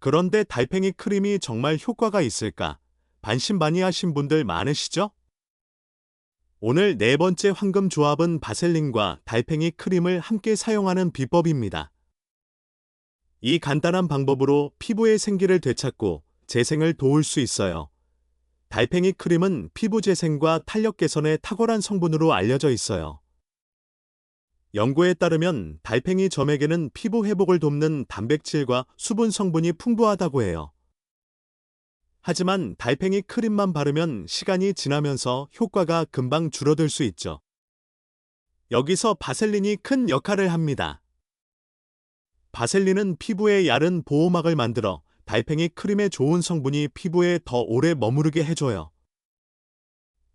그런데 달팽이 크림이 정말 효과가 있을까? 반신반의하신 분들 많으시죠? 오늘 네 번째 황금 조합은 바셀린과 달팽이 크림을 함께 사용하는 비법입니다. 이 간단한 방법으로 피부의 생기를 되찾고 재생을 도울 수 있어요. 달팽이 크림은 피부 재생과 탄력 개선에 탁월한 성분으로 알려져 있어요. 연구에 따르면 달팽이 점액에는 피부 회복을 돕는 단백질과 수분 성분이 풍부하다고 해요. 하지만 달팽이 크림만 바르면 시간이 지나면서 효과가 금방 줄어들 수 있죠. 여기서 바셀린이 큰 역할을 합니다. 바셀린은 피부에 얇은 보호막을 만들어 달팽이 크림의 좋은 성분이 피부에 더 오래 머무르게 해줘요.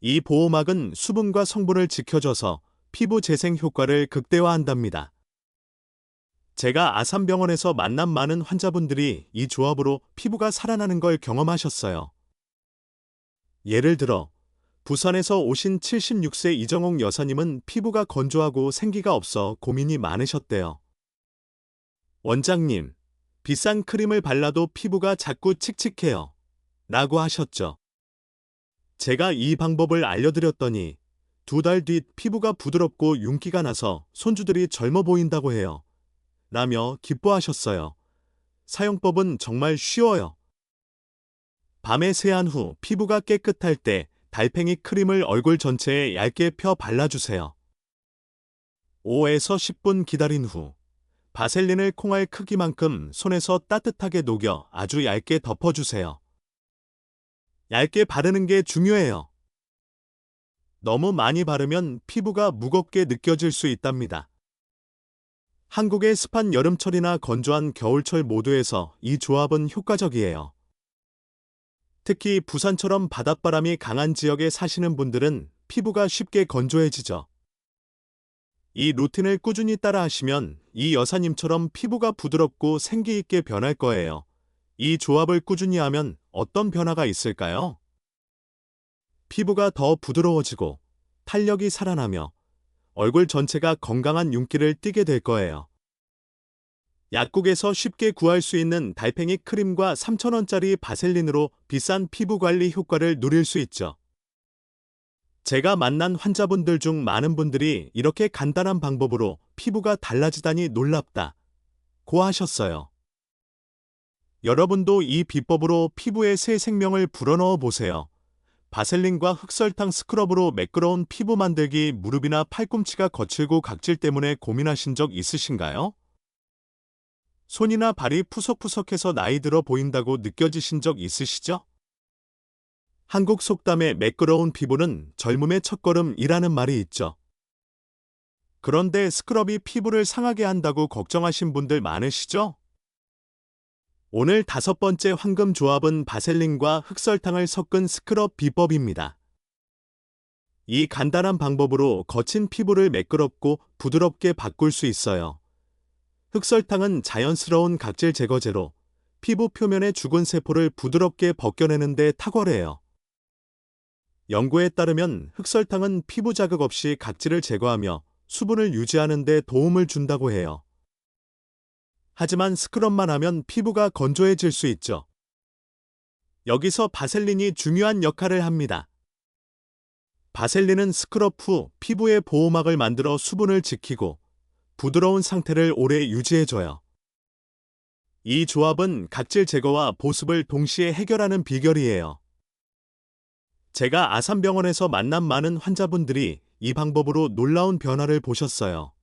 이 보호막은 수분과 성분을 지켜줘서 피부 재생 효과를 극대화한답니다. 제가 아산병원에서 만난 많은 환자분들이 이 조합으로 피부가 살아나는 걸 경험하셨어요. 예를 들어, 부산에서 오신 76세 이정옥 여사님은 피부가 건조하고 생기가 없어 고민이 많으셨대요. 원장님, 비싼 크림을 발라도 피부가 자꾸 칙칙해요. 라고 하셨죠. 제가 이 방법을 알려드렸더니 2달 뒤 피부가 부드럽고 윤기가 나서 손주들이 젊어 보인다고 해요. 라며 기뻐하셨어요. 사용법은 정말 쉬워요. 밤에 세안 후 피부가 깨끗할 때 달팽이 크림을 얼굴 전체에 얇게 펴 발라주세요. 5에서 10분 기다린 후 바셀린을 콩알 크기만큼 손에서 따뜻하게 녹여 아주 얇게 덮어주세요. 얇게 바르는 게 중요해요. 너무 많이 바르면 피부가 무겁게 느껴질 수 있답니다. 한국의 습한 여름철이나 건조한 겨울철 모두에서 이 조합은 효과적이에요. 특히 부산처럼 바닷바람이 강한 지역에 사시는 분들은 피부가 쉽게 건조해지죠. 이 루틴을 꾸준히 따라하시면 이 여사님처럼 피부가 부드럽고 생기 있게 변할 거예요. 이 조합을 꾸준히 하면 어떤 변화가 있을까요? 피부가 더 부드러워지고 탄력이 살아나며 얼굴 전체가 건강한 윤기를 띠게 될 거예요. 약국에서 쉽게 구할 수 있는 달팽이 크림과 3,000원짜리 바셀린으로 비싼 피부 관리 효과를 누릴 수 있죠. 제가 만난 환자분들 중 많은 분들이 이렇게 간단한 방법으로 피부가 달라지다니 놀랍다 고 하셨어요. 여러분도 이 비법으로 피부에 새 생명을 불어넣어 보세요. 바셀린과 흑설탕 스크럽으로 매끄러운 피부 만들기. 무릎이나 팔꿈치가 거칠고 각질 때문에 고민하신 적 있으신가요? 손이나 발이 푸석푸석해서 나이 들어 보인다고 느껴지신 적 있으시죠? 한국 속담에 매끄러운 피부는 젊음의 첫걸음이라는 말이 있죠. 그런데 스크럽이 피부를 상하게 한다고 걱정하신 분들 많으시죠? 오늘 5번째 황금 조합은 바셀린과 흑설탕을 섞은 스크럽 비법입니다. 이 간단한 방법으로 거친 피부를 매끄럽고 부드럽게 바꿀 수 있어요. 흑설탕은 자연스러운 각질 제거제로 피부 표면의 죽은 세포를 부드럽게 벗겨내는 데 탁월해요. 연구에 따르면 흑설탕은 피부 자극 없이 각질을 제거하며 수분을 유지하는 데 도움을 준다고 해요. 하지만 스크럽만 하면 피부가 건조해질 수 있죠. 여기서 바셀린이 중요한 역할을 합니다. 바셀린은 스크럽 후 피부의 보호막을 만들어 수분을 지키고 부드러운 상태를 오래 유지해줘요. 이 조합은 각질 제거와 보습을 동시에 해결하는 비결이에요. 제가 아산병원에서 만난 많은 환자분들이 이 방법으로 놀라운 변화를 보셨어요.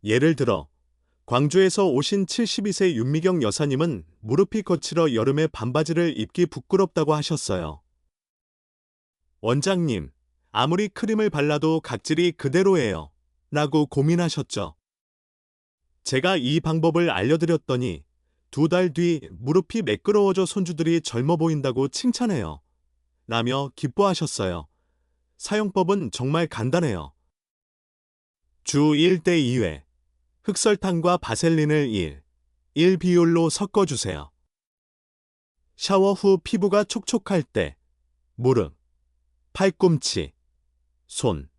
예를 들어 광주에서 오신 72세 윤미경 여사님은 무릎이 거칠어 여름에 반바지를 입기 부끄럽다고 하셨어요. 원장님, 아무리 크림을 발라도 각질이 그대로예요. 라고 고민하셨죠. 제가 이 방법을 알려드렸더니 2달 뒤 무릎이 매끄러워져 손주들이 젊어 보인다고 칭찬해요. 라며 기뻐하셨어요. 사용법은 정말 간단해요. 주 1대 2회 흑설탕과 바셀린을 1 비율로 섞어주세요. 샤워 후 피부가 촉촉할 때 무릎, 팔꿈치, 손,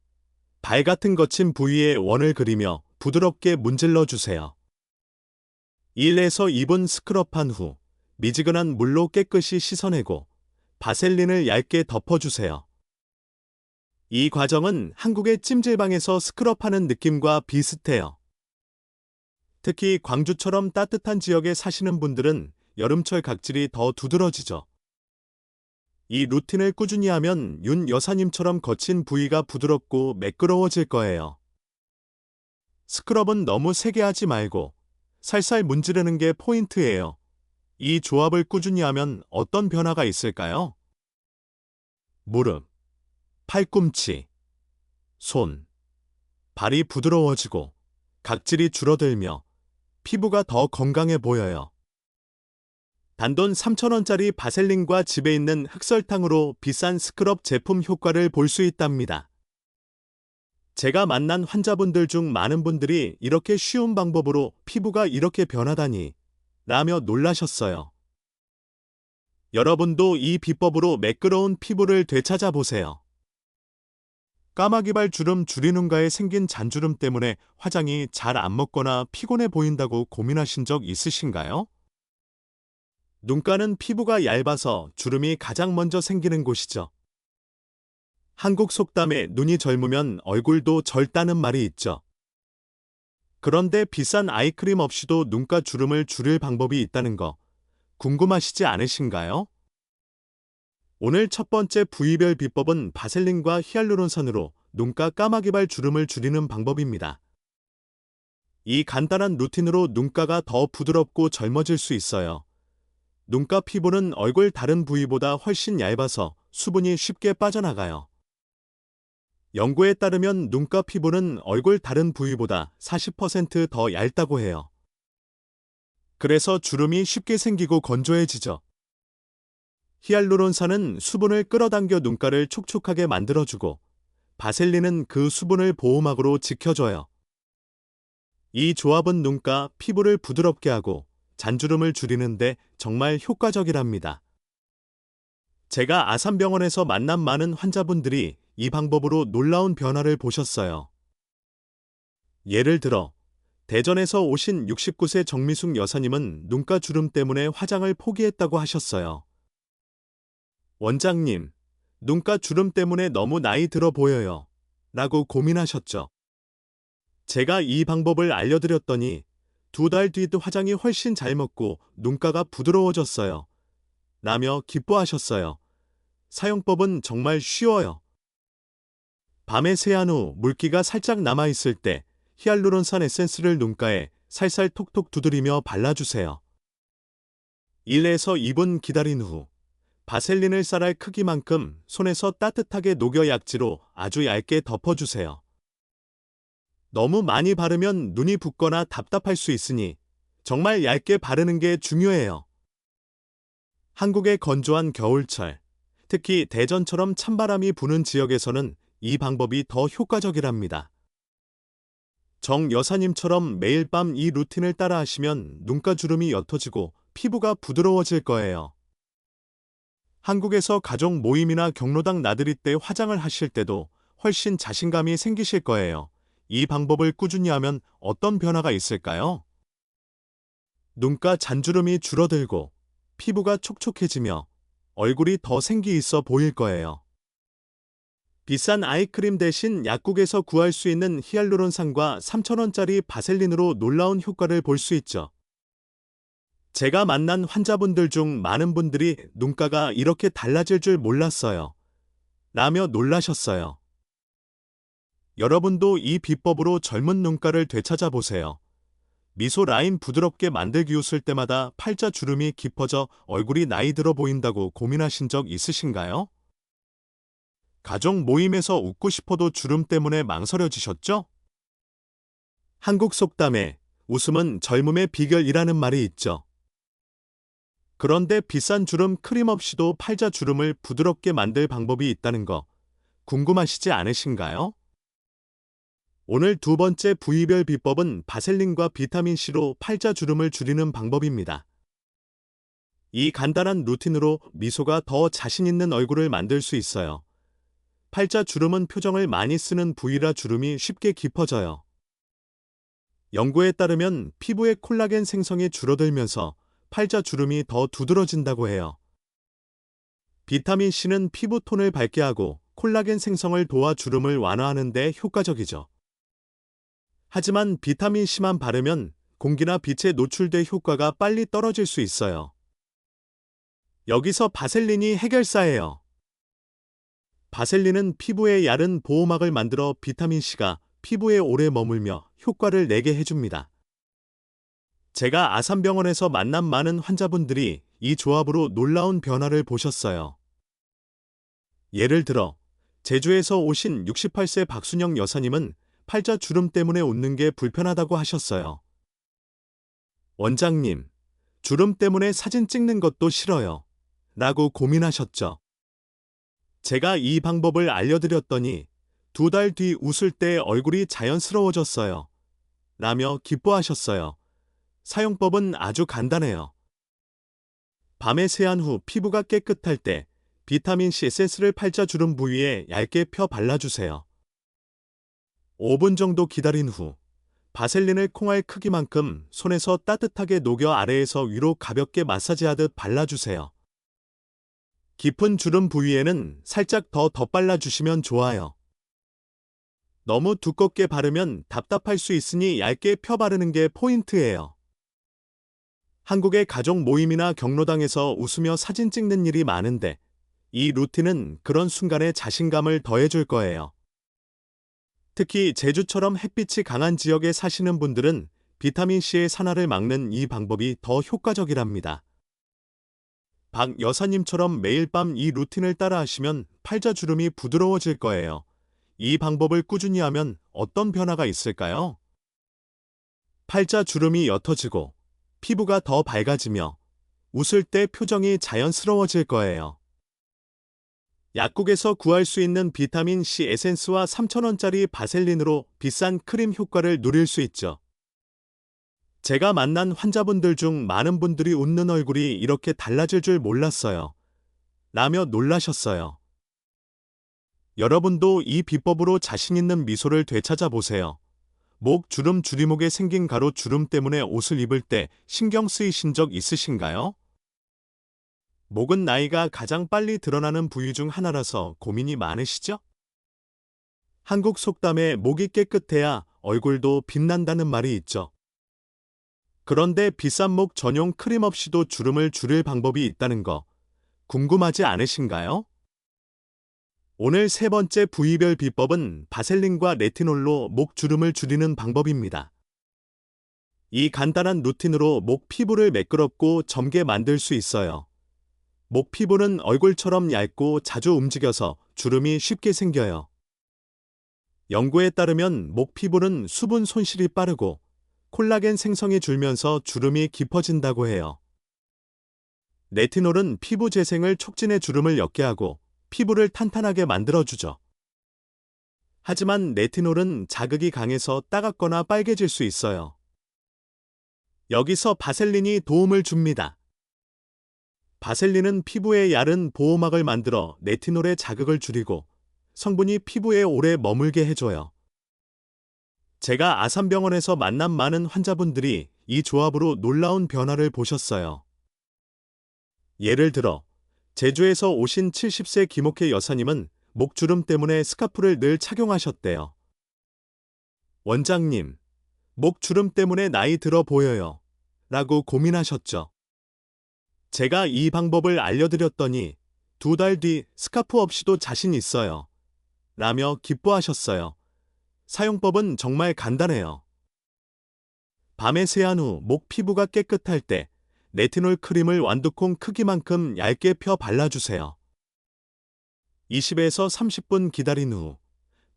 발 같은 거친 부위에 원을 그리며 부드럽게 문질러 주세요. 1에서 2분 스크럽한 후 미지근한 물로 깨끗이 씻어내고 바셀린을 얇게 덮어주세요. 이 과정은 한국의 찜질방에서 스크럽하는 느낌과 비슷해요. 특히 광주처럼 따뜻한 지역에 사시는 분들은 여름철 각질이 더 두드러지죠. 이 루틴을 꾸준히 하면 윤 여사님처럼 거친 부위가 부드럽고 매끄러워질 거예요. 스크럽은 너무 세게 하지 말고 살살 문지르는 게 포인트예요. 이 조합을 꾸준히 하면 어떤 변화가 있을까요? 무릎, 팔꿈치, 손, 발이 부드러워지고 각질이 줄어들며 피부가 더 건강해 보여요. 단돈 3,000원짜리 바셀린과 집에 있는 흑설탕으로 비싼 스크럽 제품 효과를 볼 수 있답니다. 제가 만난 환자분들 중 많은 분들이 이렇게 쉬운 방법으로 피부가 이렇게 변하다니 라며 놀라셨어요. 여러분도 이 비법으로 매끄러운 피부를 되찾아 보세요. 까마귀발 주름 줄이는가에 생긴 잔주름 때문에 화장이 잘 안 먹거나 피곤해 보인다고 고민하신 적 있으신가요? 눈가는 피부가 얇아서 주름이 가장 먼저 생기는 곳이죠. 한국 속담에 눈이 젊으면 얼굴도 젊다는 말이 있죠. 그런데 비싼 아이크림 없이도 눈가 주름을 줄일 방법이 있다는 거 궁금하시지 않으신가요? 오늘 1번째 부위별 비법은 바셀린과 히알루론산으로 눈가 까마귀발 주름을 줄이는 방법입니다. 이 간단한 루틴으로 눈가가 더 부드럽고 젊어질 수 있어요. 눈가 피부는 얼굴 다른 부위보다 훨씬 얇아서 수분이 쉽게 빠져나가요. 연구에 따르면 눈가 피부는 얼굴 다른 부위보다 40% 더 얇다고 해요. 그래서 주름이 쉽게 생기고 건조해지죠. 히알루론산은 수분을 끌어당겨 눈가를 촉촉하게 만들어주고 바셀린은 그 수분을 보호막으로 지켜줘요. 이 조합은 눈가, 피부를 부드럽게 하고 잔주름을 줄이는데 정말 효과적이랍니다. 제가 아산병원에서 만난 많은 환자분들이 이 방법으로 놀라운 변화를 보셨어요. 예를 들어 대전에서 오신 69세 정미숙 여사님은 눈가 주름 때문에 화장을 포기했다고 하셨어요. 원장님, 눈가 주름 때문에 너무 나이 들어 보여요. 라고 고민하셨죠. 제가 이 방법을 알려드렸더니 2달 뒤도 화장이 훨씬 잘 먹고 눈가가 부드러워졌어요. 라며 기뻐하셨어요. 사용법은 정말 쉬워요. 밤에 세안 후 물기가 살짝 남아있을 때 히알루론산 에센스를 눈가에 살살 톡톡 두드리며 발라주세요. 1에서 2분 기다린 후 바셀린을 쌀알 크기만큼 손에서 따뜻하게 녹여 약지로 아주 얇게 덮어주세요. 너무 많이 바르면 눈이 붓거나 답답할 수 있으니 정말 얇게 바르는 게 중요해요. 한국의 건조한 겨울철, 특히 대전처럼 찬바람이 부는 지역에서는 이 방법이 더 효과적이랍니다. 정 여사님처럼 매일 밤 이 루틴을 따라 하시면 눈가 주름이 옅어지고 피부가 부드러워질 거예요. 한국에서 가족 모임이나 경로당 나들이 때 화장을 하실 때도 훨씬 자신감이 생기실 거예요. 이 방법을 꾸준히 하면 어떤 변화가 있을까요? 눈가 잔주름이 줄어들고 피부가 촉촉해지며 얼굴이 더 생기 있어 보일 거예요. 비싼 아이크림 대신 약국에서 구할 수 있는 히알루론산과 3,000원짜리 바셀린으로 놀라운 효과를 볼 수 있죠. 제가 만난 환자분들 중 많은 분들이 눈가가 이렇게 달라질 줄 몰랐어요. 라며 놀라셨어요. 여러분도 이 비법으로 젊은 눈가를 되찾아 보세요. 미소 라인 부드럽게 만들기 웃을 때마다 팔자 주름이 깊어져 얼굴이 나이 들어 보인다고 고민하신 적 있으신가요? 가족 모임에서 웃고 싶어도 주름 때문에 망설여지셨죠? 한국 속담에 웃음은 젊음의 비결이라는 말이 있죠. 그런데 비싼 주름 크림 없이도 팔자 주름을 부드럽게 만들 방법이 있다는 거 궁금하시지 않으신가요? 오늘 2번째 부위별 비법은 바셀린과 비타민C로 팔자 주름을 줄이는 방법입니다. 이 간단한 루틴으로 미소가 더 자신 있는 얼굴을 만들 수 있어요. 팔자 주름은 표정을 많이 쓰는 부위라 주름이 쉽게 깊어져요. 연구에 따르면 피부의 콜라겐 생성이 줄어들면서 팔자 주름이 더 두드러진다고 해요. 비타민C는 피부 톤을 밝게 하고 콜라겐 생성을 도와 주름을 완화하는 데 효과적이죠. 하지만 비타민C만 바르면 공기나 빛에 노출돼 효과가 빨리 떨어질 수 있어요. 여기서 바셀린이 해결사예요. 바셀린은 피부에 얇은 보호막을 만들어 비타민C가 피부에 오래 머물며 효과를 내게 해줍니다. 제가 아산병원에서 만난 많은 환자분들이 이 조합으로 놀라운 변화를 보셨어요. 예를 들어 제주에서 오신 68세 박순영 여사님은 팔자 주름 때문에 웃는 게 불편하다고 하셨어요. 원장님, 주름 때문에 사진 찍는 것도 싫어요. 라고 고민하셨죠. 제가 이 방법을 알려드렸더니 2달 뒤 웃을 때 얼굴이 자연스러워졌어요. 라며 기뻐하셨어요. 사용법은 아주 간단해요. 밤에 세안 후 피부가 깨끗할 때 비타민C 에센스를 팔자 주름 부위에 얇게 펴 발라주세요. 5분 정도 기다린 후 바셀린을 콩알 크기만큼 손에서 따뜻하게 녹여 아래에서 위로 가볍게 마사지하듯 발라주세요. 깊은 주름 부위에는 살짝 더 덧발라주시면 좋아요. 너무 두껍게 바르면 답답할 수 있으니 얇게 펴 바르는 게 포인트예요. 한국의 가족 모임이나 경로당에서 웃으며 사진 찍는 일이 많은데 이 루틴은 그런 순간에 자신감을 더해줄 거예요. 특히 제주처럼 햇빛이 강한 지역에 사시는 분들은 비타민C의 산화를 막는 이 방법이 더 효과적이랍니다. 박 여사님처럼 매일 밤 이 루틴을 따라 하시면 팔자 주름이 부드러워질 거예요. 이 방법을 꾸준히 하면 어떤 변화가 있을까요? 팔자 주름이 옅어지고 피부가 더 밝아지며 웃을 때 표정이 자연스러워질 거예요. 약국에서 구할 수 있는 비타민C 에센스와 3,000원짜리 바셀린으로 비싼 크림 효과를 누릴 수 있죠. 제가 만난 환자분들 중 많은 분들이 웃는 얼굴이 이렇게 달라질 줄 몰랐어요. 라며 놀라셨어요. 여러분도 이 비법으로 자신 있는 미소를 되찾아 보세요. 목 주름 주리목에 생긴 가로 주름 때문에 옷을 입을 때 신경 쓰이신 적 있으신가요? 목은 나이가 가장 빨리 드러나는 부위 중 하나라서 고민이 많으시죠? 한국 속담에 목이 깨끗해야 얼굴도 빛난다는 말이 있죠. 그런데 비싼 목 전용 크림 없이도 주름을 줄일 방법이 있다는 거 궁금하지 않으신가요? 오늘 세 번째 부위별 비법은 바셀린과 레티놀로 목 주름을 줄이는 방법입니다. 이 간단한 루틴으로 목 피부를 매끄럽고 젊게 만들 수 있어요. 목 피부는 얼굴처럼 얇고 자주 움직여서 주름이 쉽게 생겨요. 연구에 따르면 목 피부는 수분 손실이 빠르고 콜라겐 생성이 줄면서 주름이 깊어진다고 해요. 레티놀은 피부 재생을 촉진해 주름을 옅게 하고 피부를 탄탄하게 만들어주죠. 하지만 레티놀은 자극이 강해서 따갑거나 빨개질 수 있어요. 여기서 바셀린이 도움을 줍니다. 바셀린은 피부에 얇은 보호막을 만들어 레티놀의 자극을 줄이고 성분이 피부에 오래 머물게 해줘요. 제가 아산병원에서 만난 많은 환자분들이 이 조합으로 놀라운 변화를 보셨어요. 예를 들어 제주에서 오신 70세 김옥혜 여사님은 목주름 때문에 스카프를 늘 착용하셨대요. 원장님, 목주름 때문에 나이 들어 보여요. 라고 고민하셨죠. 제가 이 방법을 알려드렸더니 2달 뒤 스카프 없이도 자신 있어요. 라며 기뻐하셨어요. 사용법은 정말 간단해요. 밤에 세안 후 목 피부가 깨끗할 때 레티놀 크림을 완두콩 크기만큼 얇게 펴 발라주세요. 20에서 30분 기다린 후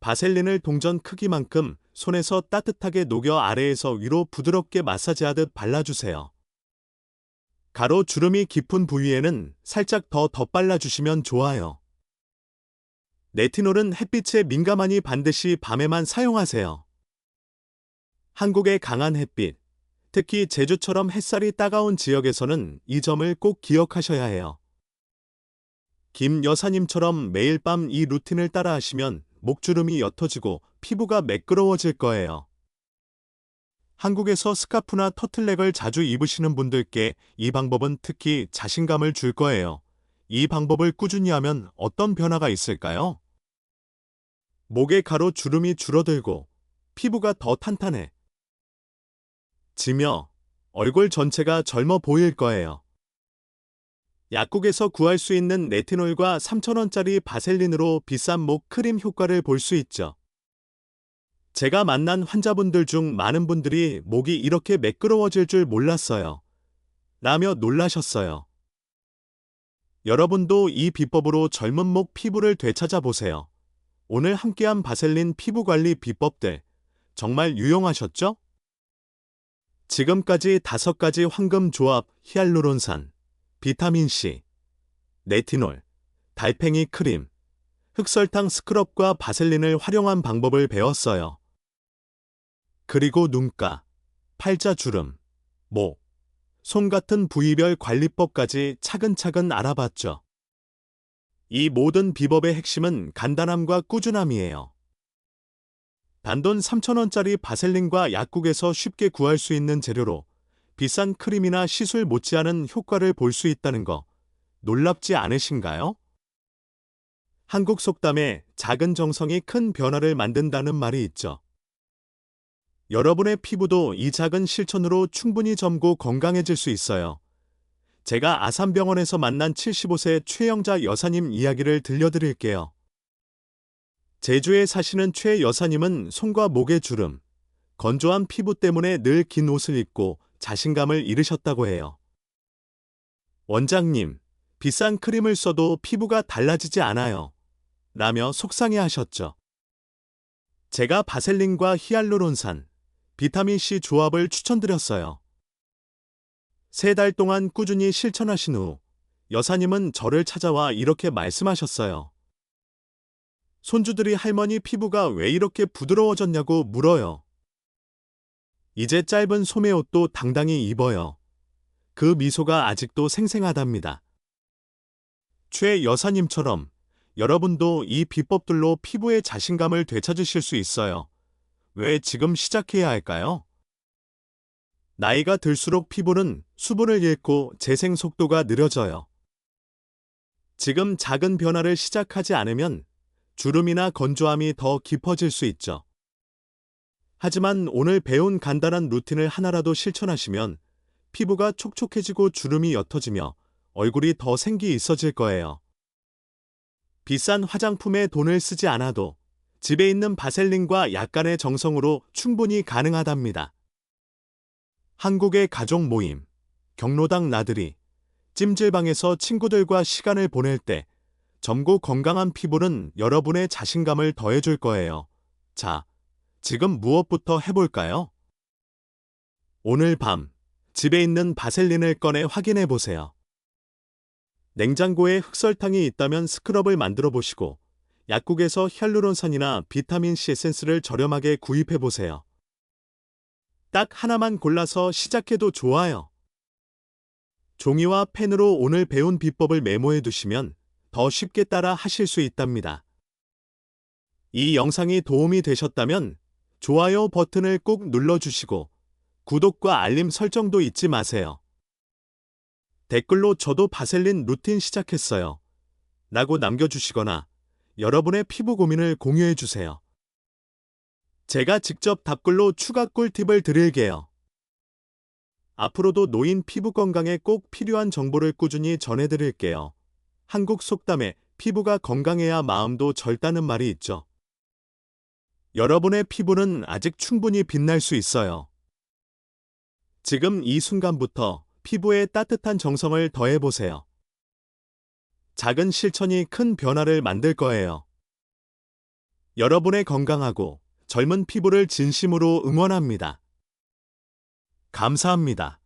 바셀린을 동전 크기만큼 손에서 따뜻하게 녹여 아래에서 위로 부드럽게 마사지하듯 발라주세요. 가로 주름이 깊은 부위에는 살짝 더 덧발라주시면 좋아요. 레티놀은 햇빛에 민감하니 반드시 밤에만 사용하세요. 한국의 강한 햇빛, 특히 제주처럼 햇살이 따가운 지역에서는 이 점을 꼭 기억하셔야 해요. 김 여사님처럼 매일 밤 이 루틴을 따라하시면 목주름이 옅어지고 피부가 매끄러워질 거예요. 한국에서 스카프나 터틀넥을 자주 입으시는 분들께 이 방법은 특히 자신감을 줄 거예요. 이 방법을 꾸준히 하면 어떤 변화가 있을까요? 목의 가로 주름이 줄어들고 피부가 더 탄탄해 지며 얼굴 전체가 젊어 보일 거예요. 약국에서 구할 수 있는 레티놀과 3,000원짜리 바셀린으로 비싼 목 크림 효과를 볼 수 있죠. 제가 만난 환자분들 중 많은 분들이 목이 이렇게 매끄러워질 줄 몰랐어요. 라며 놀라셨어요. 여러분도 이 비법으로 젊은 목 피부를 되찾아 보세요. 오늘 함께한 바셀린 피부관리 비법들 정말 유용하셨죠? 지금까지 5가지 황금 조합 히알루론산, 비타민C, 레티놀, 달팽이 크림, 흑설탕 스크럽과 바셀린을 활용한 방법을 배웠어요. 그리고 눈가, 팔자주름, 목, 손 같은 부위별 관리법까지 차근차근 알아봤죠. 이 모든 비법의 핵심은 간단함과 꾸준함이에요. 단돈 3,000원짜리 바셀린과 약국에서 쉽게 구할 수 있는 재료로 비싼 크림이나 시술 못지않은 효과를 볼 수 있다는 거 놀랍지 않으신가요? 한국 속담에 작은 정성이 큰 변화를 만든다는 말이 있죠. 여러분의 피부도 이 작은 실천으로 충분히 젊고 건강해질 수 있어요. 제가 아산병원에서 만난 75세 최영자 여사님 이야기를 들려드릴게요. 제주에 사시는 최 여사님은 손과 목의 주름, 건조한 피부 때문에 늘 긴 옷을 입고 자신감을 잃으셨다고 해요. 원장님, 비싼 크림을 써도 피부가 달라지지 않아요. 라며 속상해 하셨죠. 제가 바셀린과 히알루론산, 비타민C 조합을 추천드렸어요. 3달 동안 꾸준히 실천하신 후 여사님은 저를 찾아와 이렇게 말씀하셨어요. 손주들이 할머니 피부가 왜 이렇게 부드러워졌냐고 물어요. 이제 짧은 소매옷도 당당히 입어요. 그 미소가 아직도 생생하답니다. 최 여사님처럼 여러분도 이 비법들로 피부의 자신감을 되찾으실 수 있어요. 왜 지금 시작해야 할까요? 나이가 들수록 피부는 수분을 잃고 재생 속도가 느려져요. 지금 작은 변화를 시작하지 않으면 주름이나 건조함이 더 깊어질 수 있죠. 하지만 오늘 배운 간단한 루틴을 하나라도 실천하시면 피부가 촉촉해지고 주름이 옅어지며 얼굴이 더 생기 있어질 거예요. 비싼 화장품에 돈을 쓰지 않아도 집에 있는 바셀린과 약간의 정성으로 충분히 가능하답니다. 한국의 가족 모임, 경로당 나들이, 찜질방에서 친구들과 시간을 보낼 때 젊고 건강한 피부는 여러분의 자신감을 더해줄 거예요. 자, 지금 무엇부터 해볼까요? 오늘 밤 집에 있는 바셀린을 꺼내 확인해 보세요. 냉장고에 흑설탕이 있다면 스크럽을 만들어 보시고 약국에서 히알루론산이나 비타민C 에센스를 저렴하게 구입해 보세요. 딱 하나만 골라서 시작해도 좋아요. 종이와 펜으로 오늘 배운 비법을 메모해 두시면 더 쉽게 따라 하실 수 있답니다. 이 영상이 도움이 되셨다면 좋아요 버튼을 꼭 눌러주시고 구독과 알림 설정도 잊지 마세요. 댓글로 저도 바셀린 루틴 시작했어요 라고 남겨주시거나 여러분의 피부 고민을 공유해주세요. 제가 직접 답글로 추가 꿀팁을 드릴게요. 앞으로도 노인 피부 건강에 꼭 필요한 정보를 꾸준히 전해드릴게요. 한국 속담에 피부가 건강해야 마음도 젊다는 말이 있죠. 여러분의 피부는 아직 충분히 빛날 수 있어요. 지금 이 순간부터 피부에 따뜻한 정성을 더해보세요. 작은 실천이 큰 변화를 만들 거예요. 여러분의 건강하고 젊은 피부를 진심으로 응원합니다. 감사합니다.